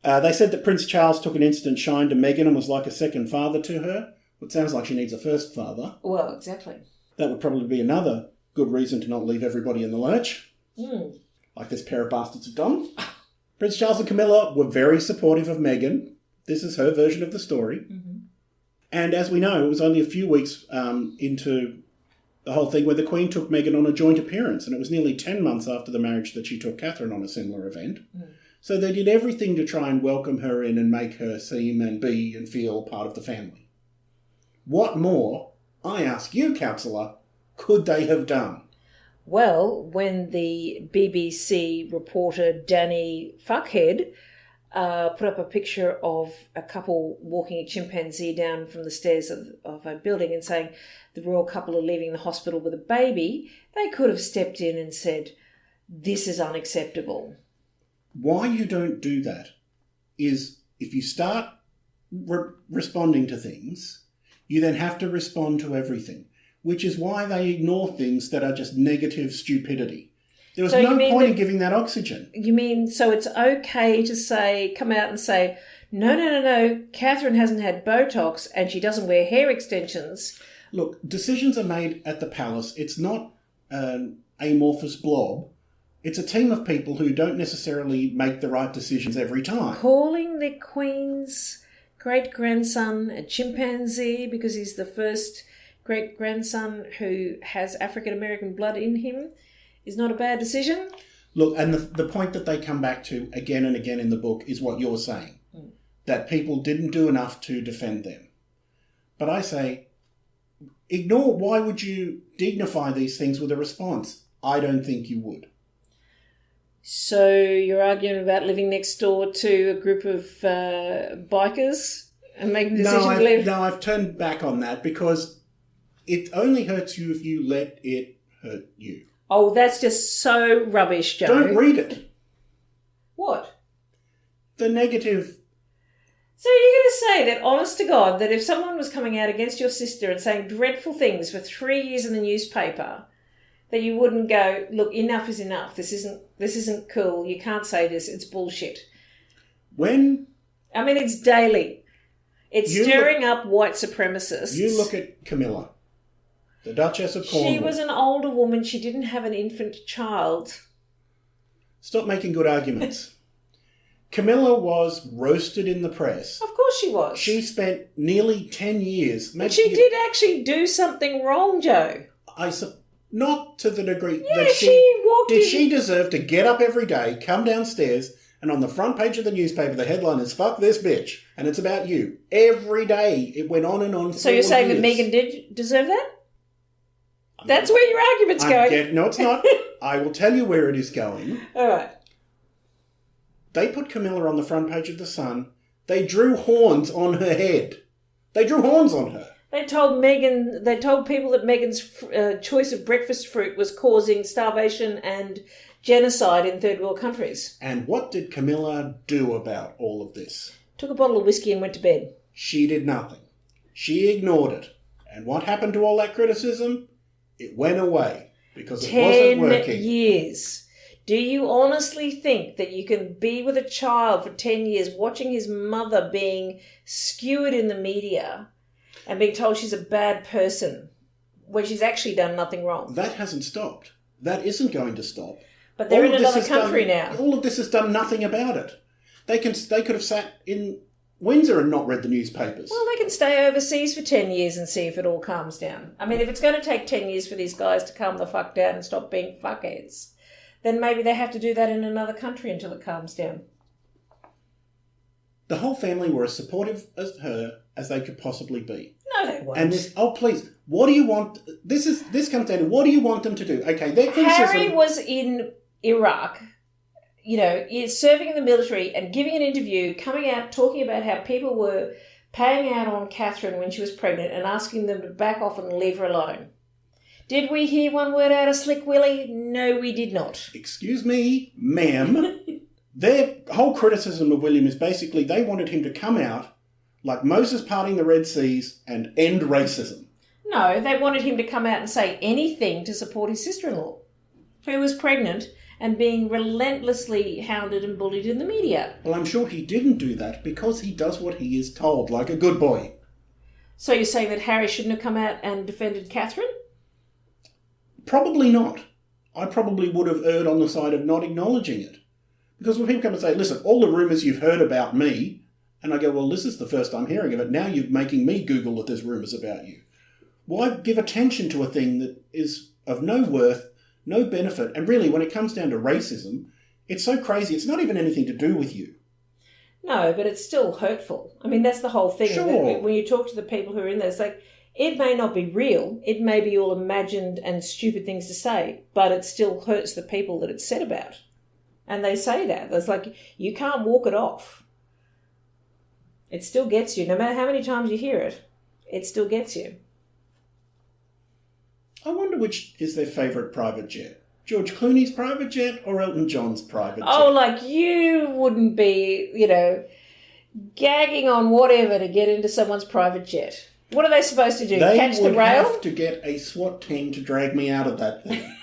They said that Prince Charles took an instant shine to Meghan and was like a second father to her. It sounds like she needs a first father. Well, exactly. That would probably be another good reason to not leave everybody in the lurch. Mm. Like this pair of bastards have done. Prince Charles and Camilla were very supportive of Meghan. This is her version of the story. Mm-hmm. And as we know, it was only a few weeks into the whole thing where the Queen took Meghan on a joint appearance, and it was nearly 10 months after the marriage that she took Catherine on a similar event. Mm. So they did everything to try and welcome her in and make her seem and be and feel part of the family. What more, I ask you, Councillor, could they have done? Well, when the BBC reporter Danny Fuckhead put up a picture of a couple walking a chimpanzee down from the stairs of a building and saying the royal couple are leaving the hospital with a baby, they could have stepped in and said, this is unacceptable. Why you don't do that is if you start responding to things, you then have to respond to everything, which is why they ignore things that are just negative stupidity. There was no point in giving that oxygen. You mean, so it's okay to come out and say, no, Catherine hasn't had Botox and she doesn't wear hair extensions. Look, decisions are made at the palace. It's not an amorphous blob. It's a team of people who don't necessarily make the right decisions every time. Calling the Queen's great-grandson a chimpanzee because he's the first great-grandson who has African-American blood in him is not a bad decision. Look, and the point that they come back to again and again in the book is what you're saying, that people didn't do enough to defend them. But I say, why would you dignify these things with a response? I don't think you would. So you're arguing about living next door to a group of bikers and making the decision to live? No, I've turned back on that because it only hurts you if you let it hurt you. Oh, that's just so rubbish, Joe. Don't read it. What? The negative. So you're going to say that, honest to God, that if someone was coming out against your sister and saying dreadful things for 3 years in the newspaper, that you wouldn't go, look, enough is enough. This isn't cool. You can't say this. It's bullshit. It's daily. It's stirring up white supremacists. You look at Camilla, the Duchess of Cornwall. She was an older woman. She didn't have an infant child. Stop making good arguments. Camilla was roasted in the press. Of course she was. She spent nearly 10 years... But she did actually do something wrong, Joe. Not to the degree Yeah, that she walked in. Did she deserve to get up every day, come downstairs, and on the front page of the newspaper, the headline is "Fuck this bitch," and it's about you. Every day, it went on and on. So you're saying that Meghan did deserve that? That's where your argument's going. No, it's not. I will tell you where it is going. All right. They put Camilla on the front page of The Sun. They drew horns on her head. They drew horns on her. They told people that Meghan's choice of breakfast fruit was causing starvation and genocide in third world countries. And what did Camilla do about all of this? Took a bottle of whiskey and went to bed. She did nothing. She ignored it. And what happened to all that criticism? It went away because it wasn't working. 10 years. Do you honestly think that you can be with a child for 10 years watching his mother being skewered in the media and being told she's a bad person when she's actually done nothing wrong? That hasn't stopped. That isn't going to stop. But they're in another country now. All of this has done nothing about it. They could have sat in Windsor and not read the newspapers. Well, they can stay overseas for 10 years and see if it all calms down. I mean, if it's going to take 10 years for these guys to calm the fuck down and stop being fuckheads, then maybe they have to do that in another country until it calms down. The whole family were as supportive of her as they could possibly be. No, they weren't. And please, what do you want? This comes down to, what do you want them to do? Okay, their criticism... Harry was in Iraq, serving in the military and giving an interview, coming out, talking about how people were paying out on Catherine when she was pregnant and asking them to back off and leave her alone. Did we hear one word out of Slick Willie? No, we did not. Excuse me, ma'am. Their whole criticism of William is basically they wanted him to come out like Moses parting the Red Seas and end racism. No, they wanted him to come out and say anything to support his sister-in-law, who was pregnant and being relentlessly hounded and bullied in the media. Well, I'm sure he didn't do that because he does what he is told, like a good boy. So you're saying that Harry shouldn't have come out and defended Catherine? Probably not. I probably would have erred on the side of not acknowledging it. Because when people come and say, listen, all the rumours you've heard about me, and I go, well, this is the first I'm hearing of it, now you're making me Google that there's rumours about you. Why give attention to a thing that is of no worth, no benefit, and really, when it comes down to racism, it's so crazy, it's not even anything to do with you. No, but it's still hurtful. I mean, that's the whole thing. Sure. When you talk to the people who are in there, it's like, it may not be real, it may be all imagined and stupid things to say, but it still hurts the people that it's said about. And they say that. It's like, you can't walk it off. It still gets you. No matter how many times you hear it, it still gets you. I wonder which is their favourite private jet. George Clooney's private jet or Elton John's private jet? Oh, like you wouldn't be, gagging on whatever to get into someone's private jet. What are they supposed to do? Catch the rail? They would have to get a SWAT team to drag me out of that thing.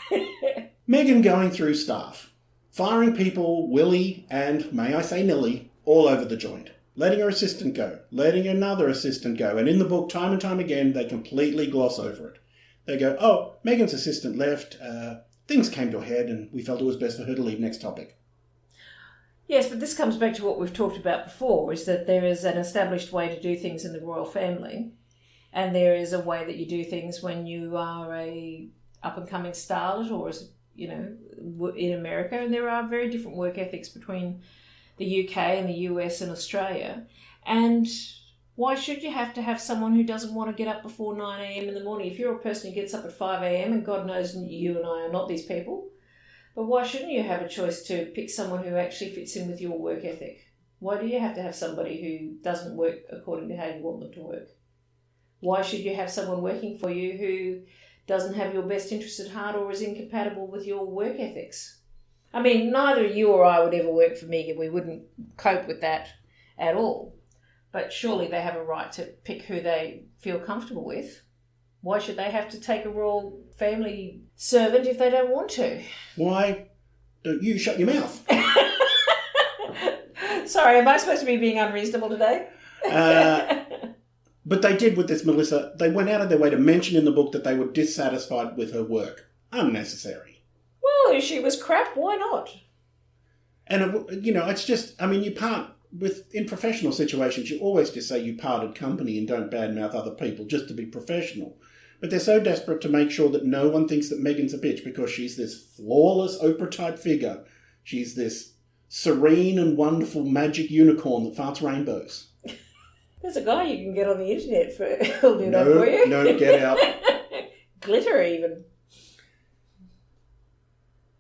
Meghan going through staff. Firing people, willy and, may I say nilly, all over the joint. Letting her assistant go. Letting another assistant go. And in the book, time and time again, they completely gloss over it. They go, oh, Meghan's assistant left. Things came to a head and we felt it was best for her to leave. Next topic. Yes, but this comes back to what we've talked about before, is that there is an established way to do things in the royal family. And there is a way that you do things when you are a up-and-coming starlet or, in America. And there are very different work ethics between the UK and the US and Australia. And why should you have to have someone who doesn't want to get up before 9 a.m. in the morning? If you're a person who gets up at 5 a.m, and God knows you and I are not these people, but why shouldn't you have a choice to pick someone who actually fits in with your work ethic? Why do you have to have somebody who doesn't work according to how you want them to work? Why should you have someone working for you who doesn't have your best interest at heart or is incompatible with your work ethics? I mean, neither you or I would ever work for Meghan. We wouldn't cope with that at all. But surely they have a right to pick who they feel comfortable with. Why should they have to take a royal family servant if they don't want to? Why don't you shut your mouth? Sorry, am I supposed to be being unreasonable today? But they did with this Melissa. They went out of their way to mention in the book that they were dissatisfied with her work. Unnecessary. Well, if she was crap, why not? And, it's just, you part in professional situations, you always just say you parted company and don't badmouth other people just to be professional. But they're so desperate to make sure that no one thinks that Meghan's a bitch because she's this flawless Oprah-type figure. She's this serene and wonderful magic unicorn that farts rainbows. There's a guy you can get on the internet who'll do that for you. No, get out. Glitter even.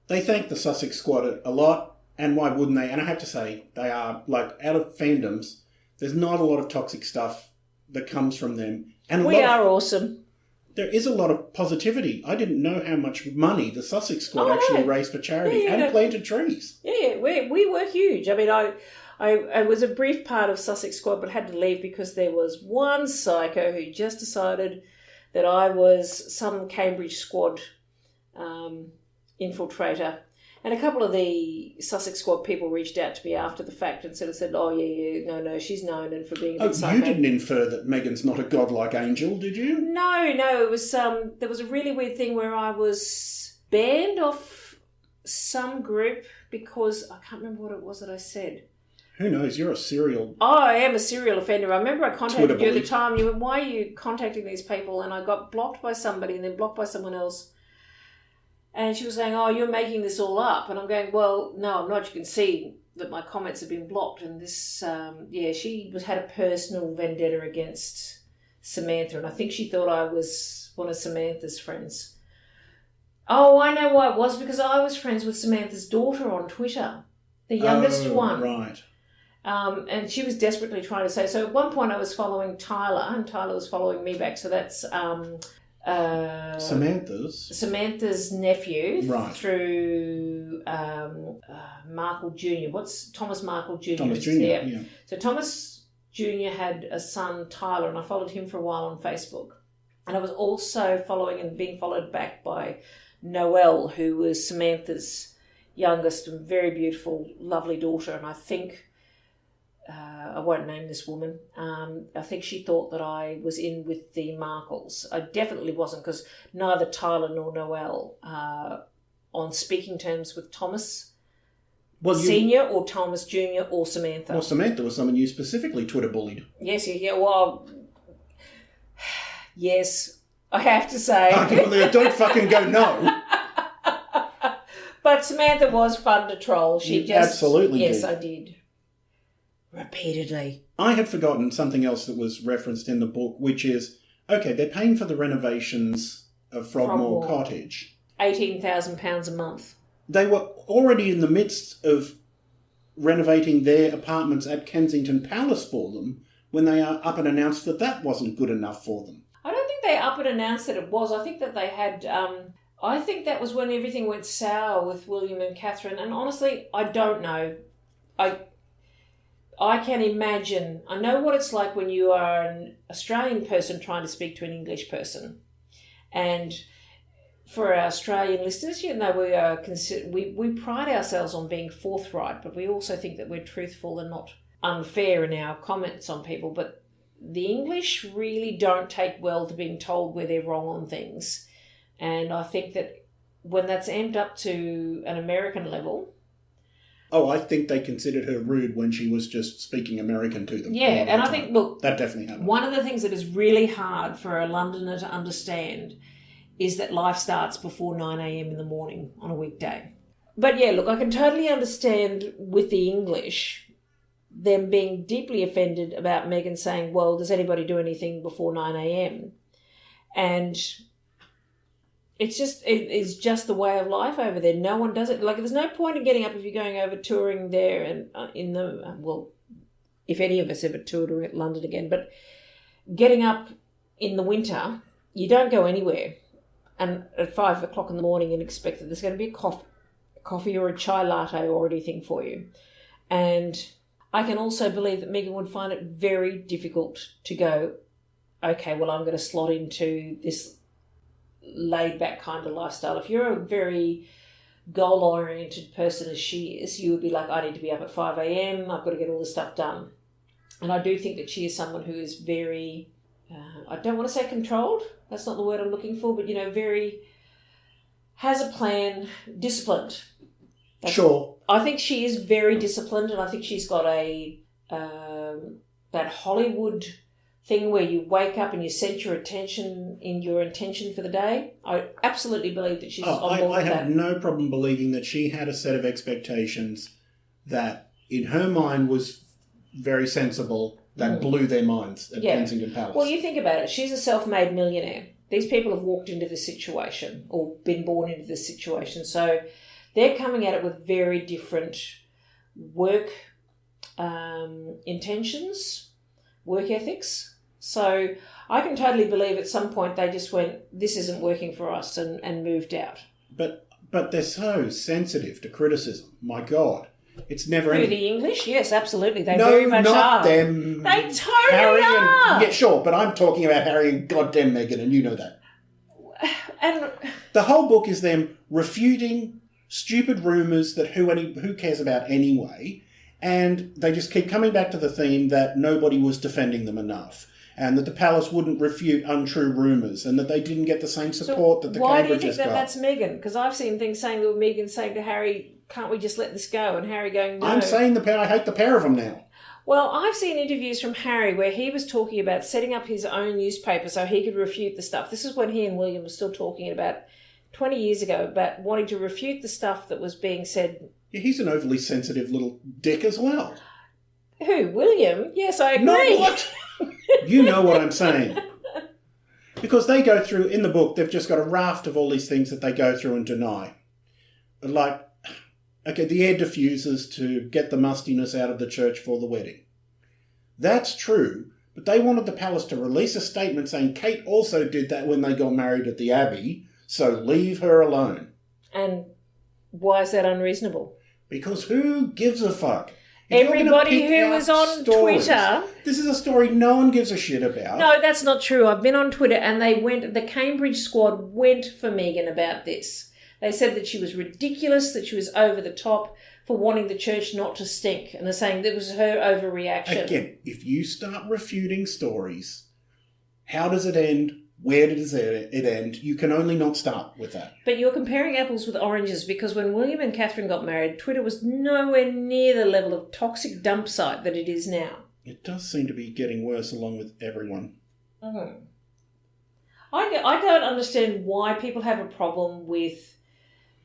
They thank the Sussex squad a lot, and why wouldn't they? And I have to say, they are, like, out of fandoms, there's not a lot of toxic stuff that comes from them. And we are awesome. There is a lot of positivity. I didn't know how much money the Sussex squad actually raised for charity and planted trees. Yeah, we were huge. I mean, I was a brief part of Sussex squad, but had to leave because there was one psycho who just decided that I was some Cambridge squad infiltrator. And a couple of the Sussex squad people reached out to me after the fact and said, oh, no, she's known and for being a bit psycho. You didn't infer that Meghan's not a godlike angel, did you? No, it was, there was a really weird thing where I was banned off some group because I can't remember what it was that I said. Who knows? You're a serial... Oh, I am a serial offender. I remember I contacted you at the time. You went, why are you contacting these people? And I got blocked by somebody and then blocked by someone else. And she was saying, oh, you're making this all up. And I'm going, well, no, I'm not. You can see that my comments have been blocked. And this, she had a personal vendetta against Samantha. And I think she thought I was one of Samantha's friends. Oh, I know why it was. Because I was friends with Samantha's daughter on Twitter. The youngest one. Right. And she was desperately trying to say... So at one point I was following Tyler and Tyler was following me back. So that's... Samantha's nephew through Markle Jr. What's Thomas Markle Jr.? Thomas Jr., yeah. So Thomas Jr. had a son, Tyler, and I followed him for a while on Facebook. And I was also following and being followed back by Noelle, who was Samantha's youngest and very beautiful, lovely daughter. And I think... I won't name this woman. I think she thought that I was in with the Markles. I definitely wasn't because neither Tyler nor Noelle are on speaking terms with Thomas Senior or Thomas Junior or Samantha. Well, Samantha was someone you specifically Twitter bullied. Yes, yeah. Well, yes, I have to say. Don't fucking go no. But Samantha was fun to troll. She just absolutely yes, did. I did. Repeatedly. I had forgotten something else that was referenced in the book, which is, okay, they're paying for the renovations of Frogmore Cottage. £18,000 a month. They were already in the midst of renovating their apartments at Kensington Palace for them when they up and announced that that wasn't good enough for them. I don't think they up and announced that it was. I think that they had... I think that was when everything went sour with William and Catherine. And honestly, I don't know. I can imagine, I know what it's like when you are an Australian person trying to speak to an English person. And for our Australian listeners, we are we pride ourselves on being forthright, but we also think that we're truthful and not unfair in our comments on people. But the English really don't take well to being told where they're wrong on things. And I think that when that's amped up to an American level... Oh, I think they considered her rude when she was just speaking American to them. Yeah, and I think, look... That definitely happened. One of the things that is really hard for a Londoner to understand is that life starts before 9 a.m. in the morning on a weekday. But yeah, look, I can totally understand with the English, them being deeply offended about Meghan saying, well, does anybody do anything before 9 a.m.? And... It's just the way of life over there. No one does it. Like, there's no point in getting up if you're going over touring there and if any of us ever toured London again, but getting up in the winter, you don't go anywhere. And at 5 o'clock in the morning and expect that there's going to be a coffee or a chai latte or anything for you. And I can also believe that Meghan would find it very difficult to go, okay, well, I'm going to slot into this laid-back kind of lifestyle. If you're a very goal-oriented person as she is, you would be like, I need to be up at 5 a.m, I've got to get all this stuff done. And I do think that she is someone who is very, I don't want to say controlled, that's not the word I'm looking for, but, very, has a plan, disciplined. Sure. I think she is very disciplined, and I think she's got that Hollywood thing where you wake up and you set your attention in your intention for the day. I absolutely believe that she's on board I with that. have no problem believing that she had a set of expectations that in her mind was very sensible, that blew their minds at Kensington Palace. Well, you think about it. She's a self-made millionaire. These people have walked into this situation or been born into this situation. So they're coming at it with very different work intentions, work ethics. So I can totally believe at some point they just went, this isn't working for us, and moved out. But they're so sensitive to criticism. My God. It's never Who, ending. the English? Yes, absolutely. They very much are. No, not them. They totally Harry are. Yeah, sure, but I'm talking about Harry and goddamn Meghan, and you know that. And the whole book is them refuting stupid rumours that who cares about anyway, and they just keep coming back to the theme that nobody was defending them enough, and that the palace wouldn't refute untrue rumours, and that they didn't get the same support that the Cambridges got. Why do you think that that's Meghan? Because I've seen things saying that Meghan saying to Harry, can't we just let this go? And Harry going, no. I'm saying I hate the pair of them now. Well, I've seen interviews from Harry where he was talking about setting up his own newspaper so he could refute the stuff. This is when he and William were still talking about 20 years ago about wanting to refute the stuff that was being said. Yeah, he's an overly sensitive little dick as well. Who? William? Yes, I agree. No, what? You know what I'm saying. Because they go through, in the book, they've just got a raft of all these things that they go through and deny. Like, okay, the air diffusers to get the mustiness out of the church for the wedding. That's true, but they wanted the palace to release a statement saying Kate also did that when they got married at the Abbey, so leave her alone. And why is that unreasonable? Because who gives a fuck? If everybody who was on Twitter... This is a story no one gives a shit about. No, that's not true. I've been on Twitter and the Cambridge squad went for Meghan about this. They said that she was ridiculous, that she was over the top for wanting the church not to stink. And they're saying that was her overreaction. Again, if you start refuting stories, how does it end? Where does it end? You can only not start with that. But you're comparing apples with oranges because when William and Catherine got married, Twitter was nowhere near the level of toxic dump site that it is now. It does seem to be getting worse along with everyone. Mm. I don't understand why people have a problem with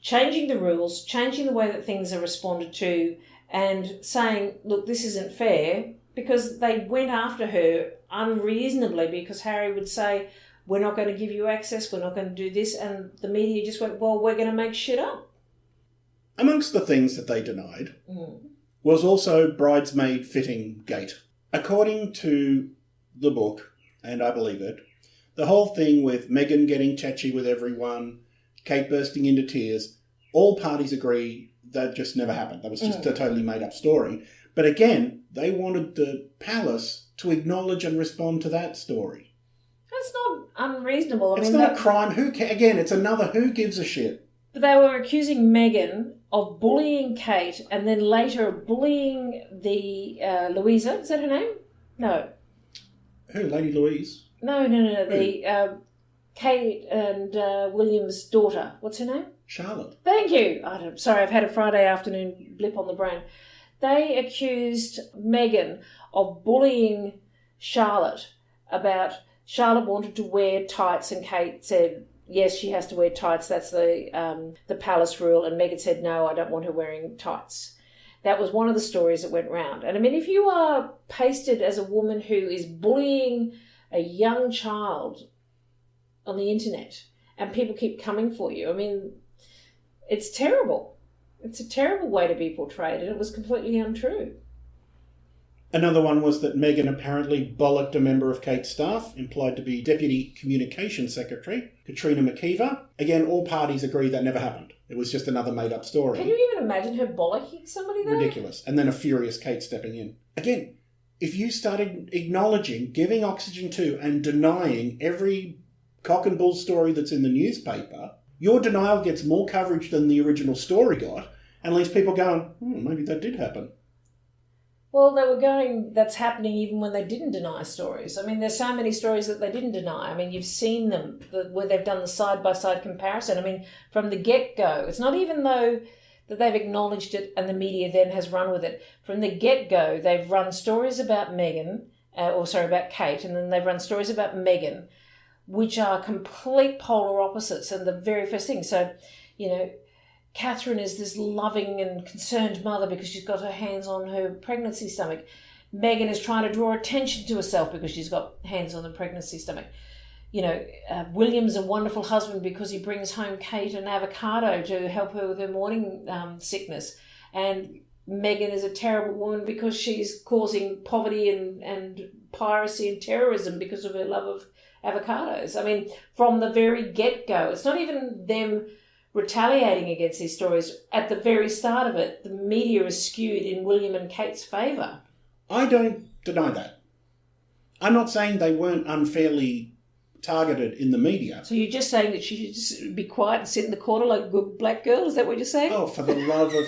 changing the rules, changing the way that things are responded to, and saying, look, this isn't fair, because they went after her unreasonably because Harry would say, we're not going to give you access, we're not going to do this, and the media just went, well, we're going to make shit up. Amongst the things that they denied was also bridesmaid fitting gate. According to the book, and I believe it, the whole thing with Meghan getting touchy with everyone, Kate bursting into tears, all parties agree that just never happened. That was just a totally made-up story. But again, they wanted the palace to acknowledge and respond to that story. That's not unreasonable. It's not a crime. Again, it's another who gives a shit. But they were accusing Meghan of bullying Kate and then later bullying the Louisa. Is that her name? No. Who? Lady Louise? No. The Kate and William's daughter. What's her name? Charlotte. Thank you. Sorry, I've had a Friday afternoon blip on the brain. They accused Meghan of bullying Charlotte about Charlotte wanted to wear tights and Kate said, yes, she has to wear tights. That's the palace rule. And Meghan said, no, I don't want her wearing tights. That was one of the stories that went round. And I mean, if you are pasted as a woman who is bullying a young child on the internet and people keep coming for you, I mean, it's terrible. It's a terrible way to be portrayed, and it was completely untrue. Another one was that Meghan apparently bollocked a member of Kate's staff, implied to be Deputy Communications Secretary, Katrina McKeever. Again, all parties agree that never happened. It was just another made-up story. Can you even imagine her bollocking somebody though? Ridiculous. And then a furious Kate stepping in. Again, if you started acknowledging, giving oxygen to, and denying every cock and bull story that's in the newspaper, your denial gets more coverage than the original story got, and leaves people going, maybe that did happen. Well, they were going, that's happening even when they didn't deny stories. I mean, there's so many stories that they didn't deny. I mean, you've seen them, where they've done the side-by-side comparison. I mean, from the get-go, it's not even though that they've acknowledged it and the media then has run with it. From the get-go, they've run stories about Meghan about Kate, and then they've run stories about Meghan, which are complete polar opposites and the very first thing. So, Catherine is this loving and concerned mother because she's got her hands on her pregnancy stomach. Meghan is trying to draw attention to herself because she's got hands on the pregnancy stomach. William's a wonderful husband because he brings home Kate an avocado to help her with her morning sickness. And Meghan is a terrible woman because she's causing poverty and piracy and terrorism because of her love of avocados. I mean, from the very get-go, it's not even them retaliating against these stories. At the very start of it, the media is skewed in William and Kate's favour. I don't deny that. I'm not saying they weren't unfairly targeted in the media. So you're just saying that she should just be quiet and sit in the corner like a good black girl? Is that what you're saying? Oh, for the love of...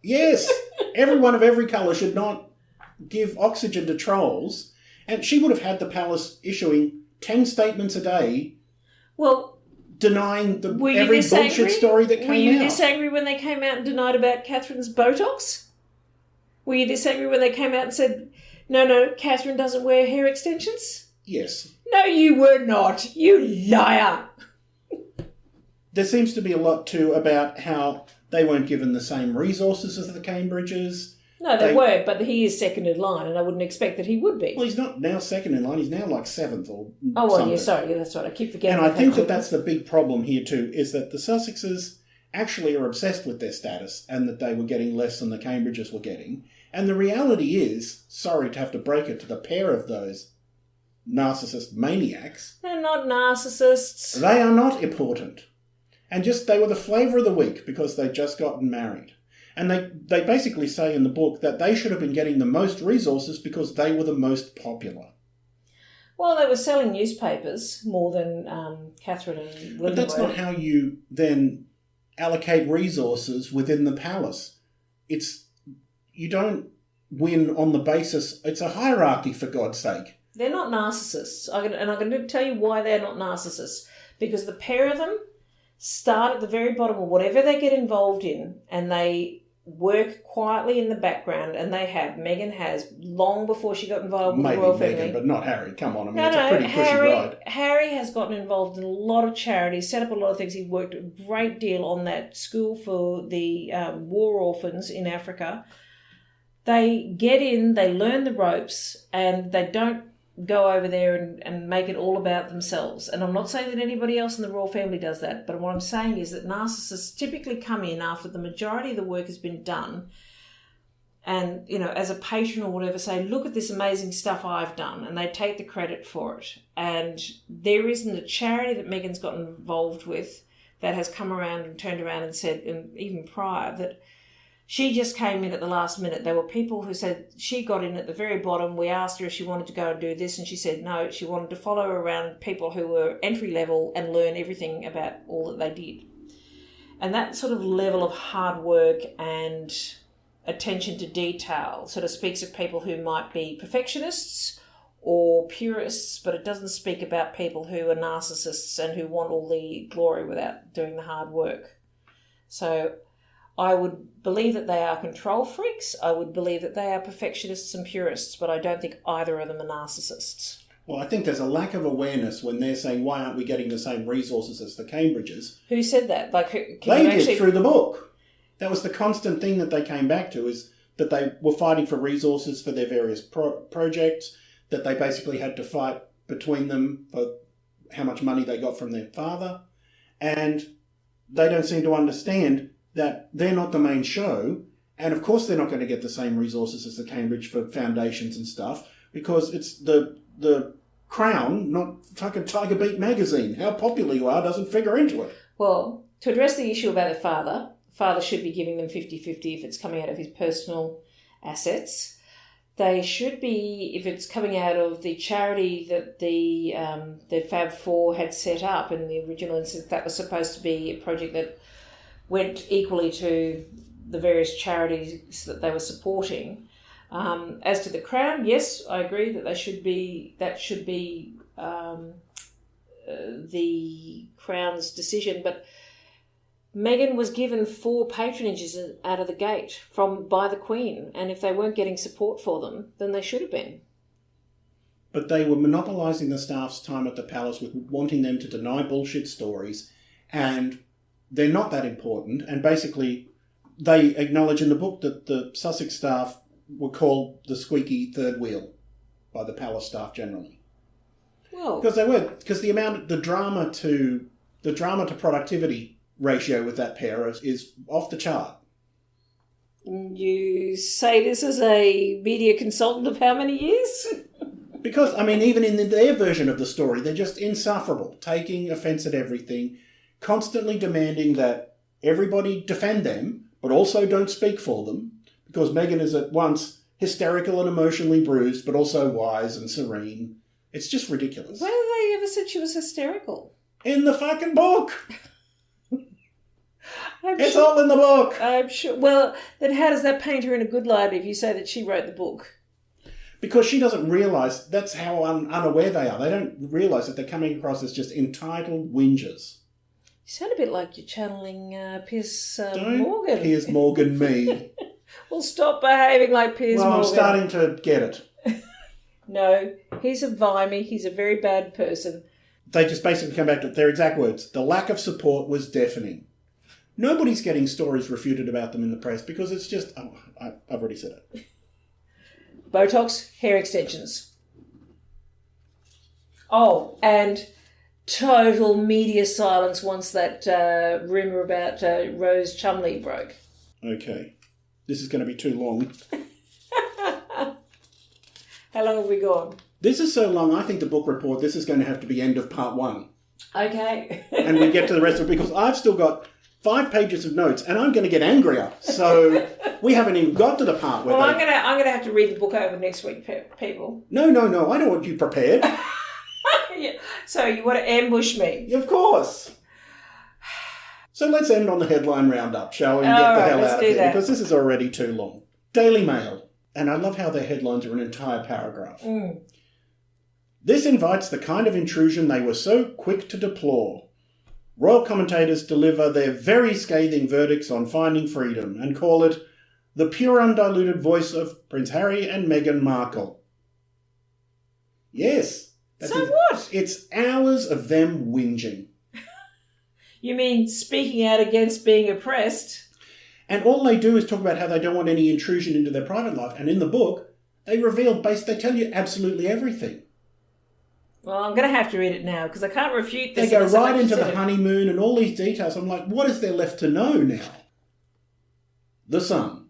Yes! Everyone of every colour should not give oxygen to trolls. And she would have had the palace issuing 10 statements a day... Well... denying every bullshit story that came out. Were you this angry when they came out and denied about Catherine's Botox? Were you this angry when they came out and said, no, Catherine doesn't wear hair extensions? Yes. No, you were not. You liar. There seems to be a lot, too, about how they weren't given the same resources as the Cambridges. No, they weren't, but he is second in line, and I wouldn't expect that he would be. Well, he's not now second in line. He's now like seventh or Oh, well, something. yeah, sorry. Yeah, that's right. I keep forgetting. And I think that's the big problem here, too, is that the Sussexes actually are obsessed with their status and that they were getting less than the Cambridges were getting. And the reality is, sorry to have to break it to the pair of those narcissist maniacs. They're not narcissists. They are not important. And they were the flavour of the week because they'd just gotten married. And they basically say in the book that they should have been getting the most resources because they were the most popular. Well, they were selling newspapers more than Catherine and William. But that's not how you then allocate resources within the palace. You don't win on the basis... It's a hierarchy, for God's sake. They're not narcissists. I'm going to tell you why they're not narcissists. Because the pair of them start at the very bottom of whatever they get involved in, and they work quietly in the background, and Meghan has, long before she got involved with the royal family. Maybe Meghan, but not Harry. Come on, it's a pretty cushy ride. Harry has gotten involved in a lot of charities, set up a lot of things. He worked a great deal on that school for the war orphans in Africa. They get in, they learn the ropes, and they don't go over there and make it all about themselves. And I'm not saying that anybody else in the royal family does that, but what I'm saying is that narcissists typically come in after the majority of the work has been done and, as a patron or whatever, say, look at this amazing stuff I've done, and they take the credit for it. And there isn't a charity that Meghan's got involved with that has come around and turned around and said, and even prior, that she just came in at the last minute. There were people who said she got in at the very bottom. We asked her if she wanted to go and do this, and she said no. She wanted to follow around people who were entry level and learn everything about all that they did. And that sort of level of hard work and attention to detail sort of speaks of people who might be perfectionists or purists, but it doesn't speak about people who are narcissists and who want all the glory without doing the hard work. So I would believe that they are control freaks. I would believe that they are perfectionists and purists, but I don't think either of them are narcissists. Well, I think there's a lack of awareness when they're saying, why aren't we getting the same resources as the Cambridges? Who said that? They did through the book. That was the constant thing that they came back to, is that they were fighting for resources for their various projects, that they basically had to fight between them for how much money they got from their father. And they don't seem to understand that they're not the main show, and of course they're not going to get the same resources as the Cambridge for foundations and stuff, because it's the Crown, not fucking Tiger Beat magazine. How popular you are doesn't figure into it. Well, to address the issue about the father should be giving them 50-50 if it's coming out of his personal assets. They should be, if it's coming out of the charity that the Fab Four had set up in the original instance, that was supposed to be a project that went equally to the various charities that they were supporting. As to the Crown, yes, I agree that that should be the Crown's decision. But Meghan was given 4 patronages out of the gate by the Queen, and if they weren't getting support for them, then they should have been. but they were monopolising the staff's time at the palace with wanting them to deny bullshit stories, and they're not that important. And basically, they acknowledge in the book that the Sussex staff were called the squeaky third wheel by the palace staff generally. Well, because they were, because the drama to productivity ratio with that pair is off the chart. You say this as a media consultant of how many years? Because, I mean, even in their version of the story, they're just insufferable, taking offence at everything, constantly demanding that everybody defend them, but also don't speak for them, because Meghan is at once hysterical and emotionally bruised, but also wise and serene. It's just ridiculous. When have they ever said she was hysterical? In the fucking book! It's all in the book! I'm sure. Well, then how does that paint her in a good light if you say that she wrote the book? Because she doesn't realise that's how unaware they are. They don't realise that they're coming across as just entitled whingers. You sound a bit like you're channeling Piers Don't Morgan. Piers Morgan me. Well, stop behaving like Piers Morgan. Well, I'm starting to get it. No, he's a vimey. He's a very bad person. They just basically come back to their exact words. The lack of support was deafening. Nobody's getting stories refuted about them in the press because it's just... Oh, I've already said it. Botox, hair extensions. Oh, and total media silence once that rumour about Rose Chumley broke. Okay. This is going to be too long. How long have we gone? This is so long, I think the book report, this is going to have to be end of part 1. Okay. And we get to the rest of it because I've still got 5 pages of notes and I'm going to get angrier. So we haven't even got to the part where I'm gonna have to read the book over next week, people. No, I don't want you prepared. Yeah. So you want to ambush me? Of course. So let's end on the headline roundup, shall we? And get the hell out of here, because this is already too long. Daily Mail. And I love how their headlines are an entire paragraph. Mm. This invites the kind of intrusion they were so quick to deplore. Royal commentators deliver their very scathing verdicts on Finding Freedom and call it the pure undiluted voice of Prince Harry and Meghan Markle. Yes. So what? It's hours of them whinging. You mean speaking out against being oppressed? And all they do is talk about how they don't want any intrusion into their private life. And in the book, they tell you absolutely everything. Well, I'm going to have to read it now because I can't refute this. They go right into the honeymoon and all these details. I'm like, what is there left to know now? The Sun.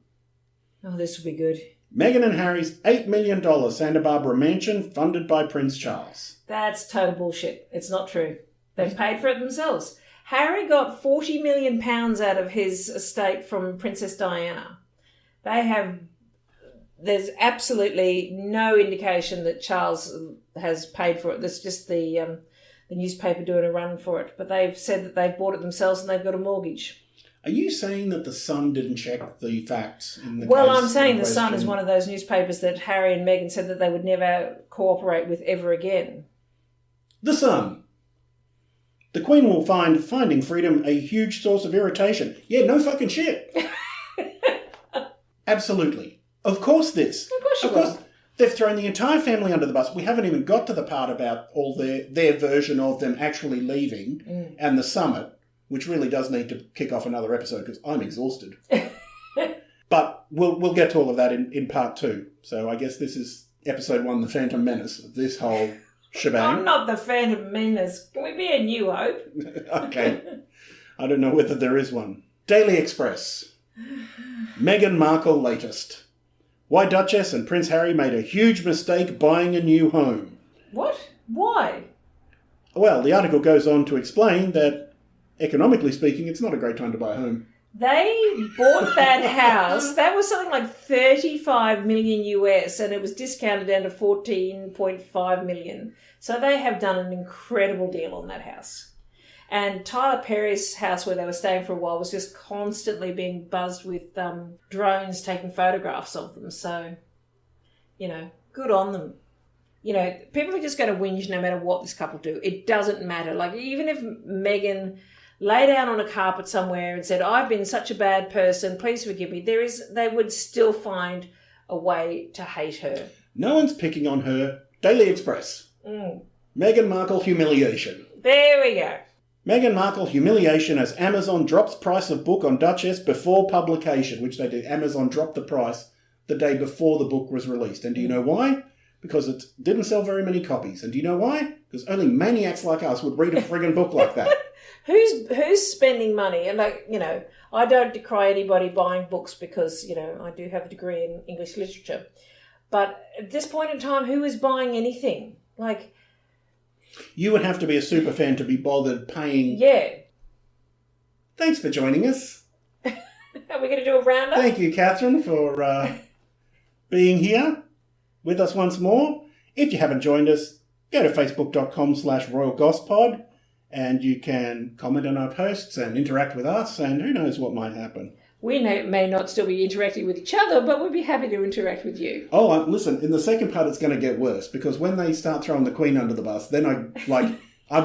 Oh, this will be good. Meghan and Harry's $8 million Santa Barbara mansion funded by Prince Charles. That's total bullshit. It's not true. They've paid for it themselves. Harry got £40 million out of his estate from Princess Diana. There's absolutely no indication that Charles has paid for it. That's just the newspaper doing a run for it. But they've said that they've bought it themselves and they've got a mortgage. Are you saying that the Sun didn't check the facts in the Well, case I'm saying the question? Sun is one of those newspapers that Harry and Meghan said that they would never cooperate with ever again. The Sun. The Queen will find Finding Freedom a huge source of irritation. Yeah, no fucking shit. Absolutely. Of course this. Of course they've thrown the entire family under the bus. We haven't even got to the part about all their version of them actually leaving and the summit, which really does need to kick off another episode because I'm exhausted. But we'll get to all of that in part 2. So I guess this is episode 1, The Phantom Menace, of this whole shebang. I'm not the Phantom Menace. Can we be a New Hope? Okay. I don't know whether there is one. Daily Express. Meghan Markle latest. Why Duchess and Prince Harry made a huge mistake buying a new home. What? Why? Well, the article goes on to explain that, economically speaking, it's not a great time to buy a home. They bought that house. That was something like $35 million US, and it was discounted down to $14.5 million. So they have done an incredible deal on that house. And Tyler Perry's house, where they were staying for a while, was just constantly being buzzed with drones taking photographs of them. So, good on them. People are just going to whinge no matter what this couple do. It doesn't matter. Like, even if Meghan lay down on a carpet somewhere and said, I've been such a bad person, please forgive me, they would still find a way to hate her. No one's picking on her. Daily Express. Meghan Markle humiliation. There we go. Meghan Markle humiliation as Amazon drops price of book on Duchess before publication, which they do. Amazon dropped the price the day before the book was released. And do you know why? Because it didn't sell very many copies. And do you know why? Because only maniacs like us would read a friggin' book like that. Who's spending money? And I don't decry anybody buying books because, I do have a degree in English literature. But at this point in time, who is buying anything? You would have to be a super fan to be bothered paying. Yeah. Thanks for joining us. Are we going to do a roundup? Thank you, Catherine, for being here with us once more. If you haven't joined us, go to facebook.com/royalgossipod and you can comment on our posts and interact with us, and who knows what might happen. We may not still be interacting with each other, but we'd be happy to interact with you. Oh, listen, in the second part it's going to get worse, because when they start throwing the Queen under the bus, then I've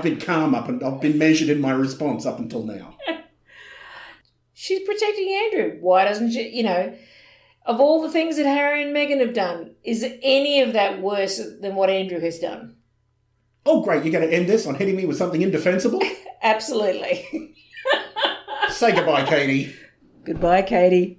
been calm and I've been measured in my response up until now. She's protecting Andrew. Why doesn't she, of all the things that Harry and Meghan have done, is any of that worse than what Andrew has done? Oh, great, you're going to end this on hitting me with something indefensible? Absolutely. Say goodbye, Katie. Goodbye, Katie.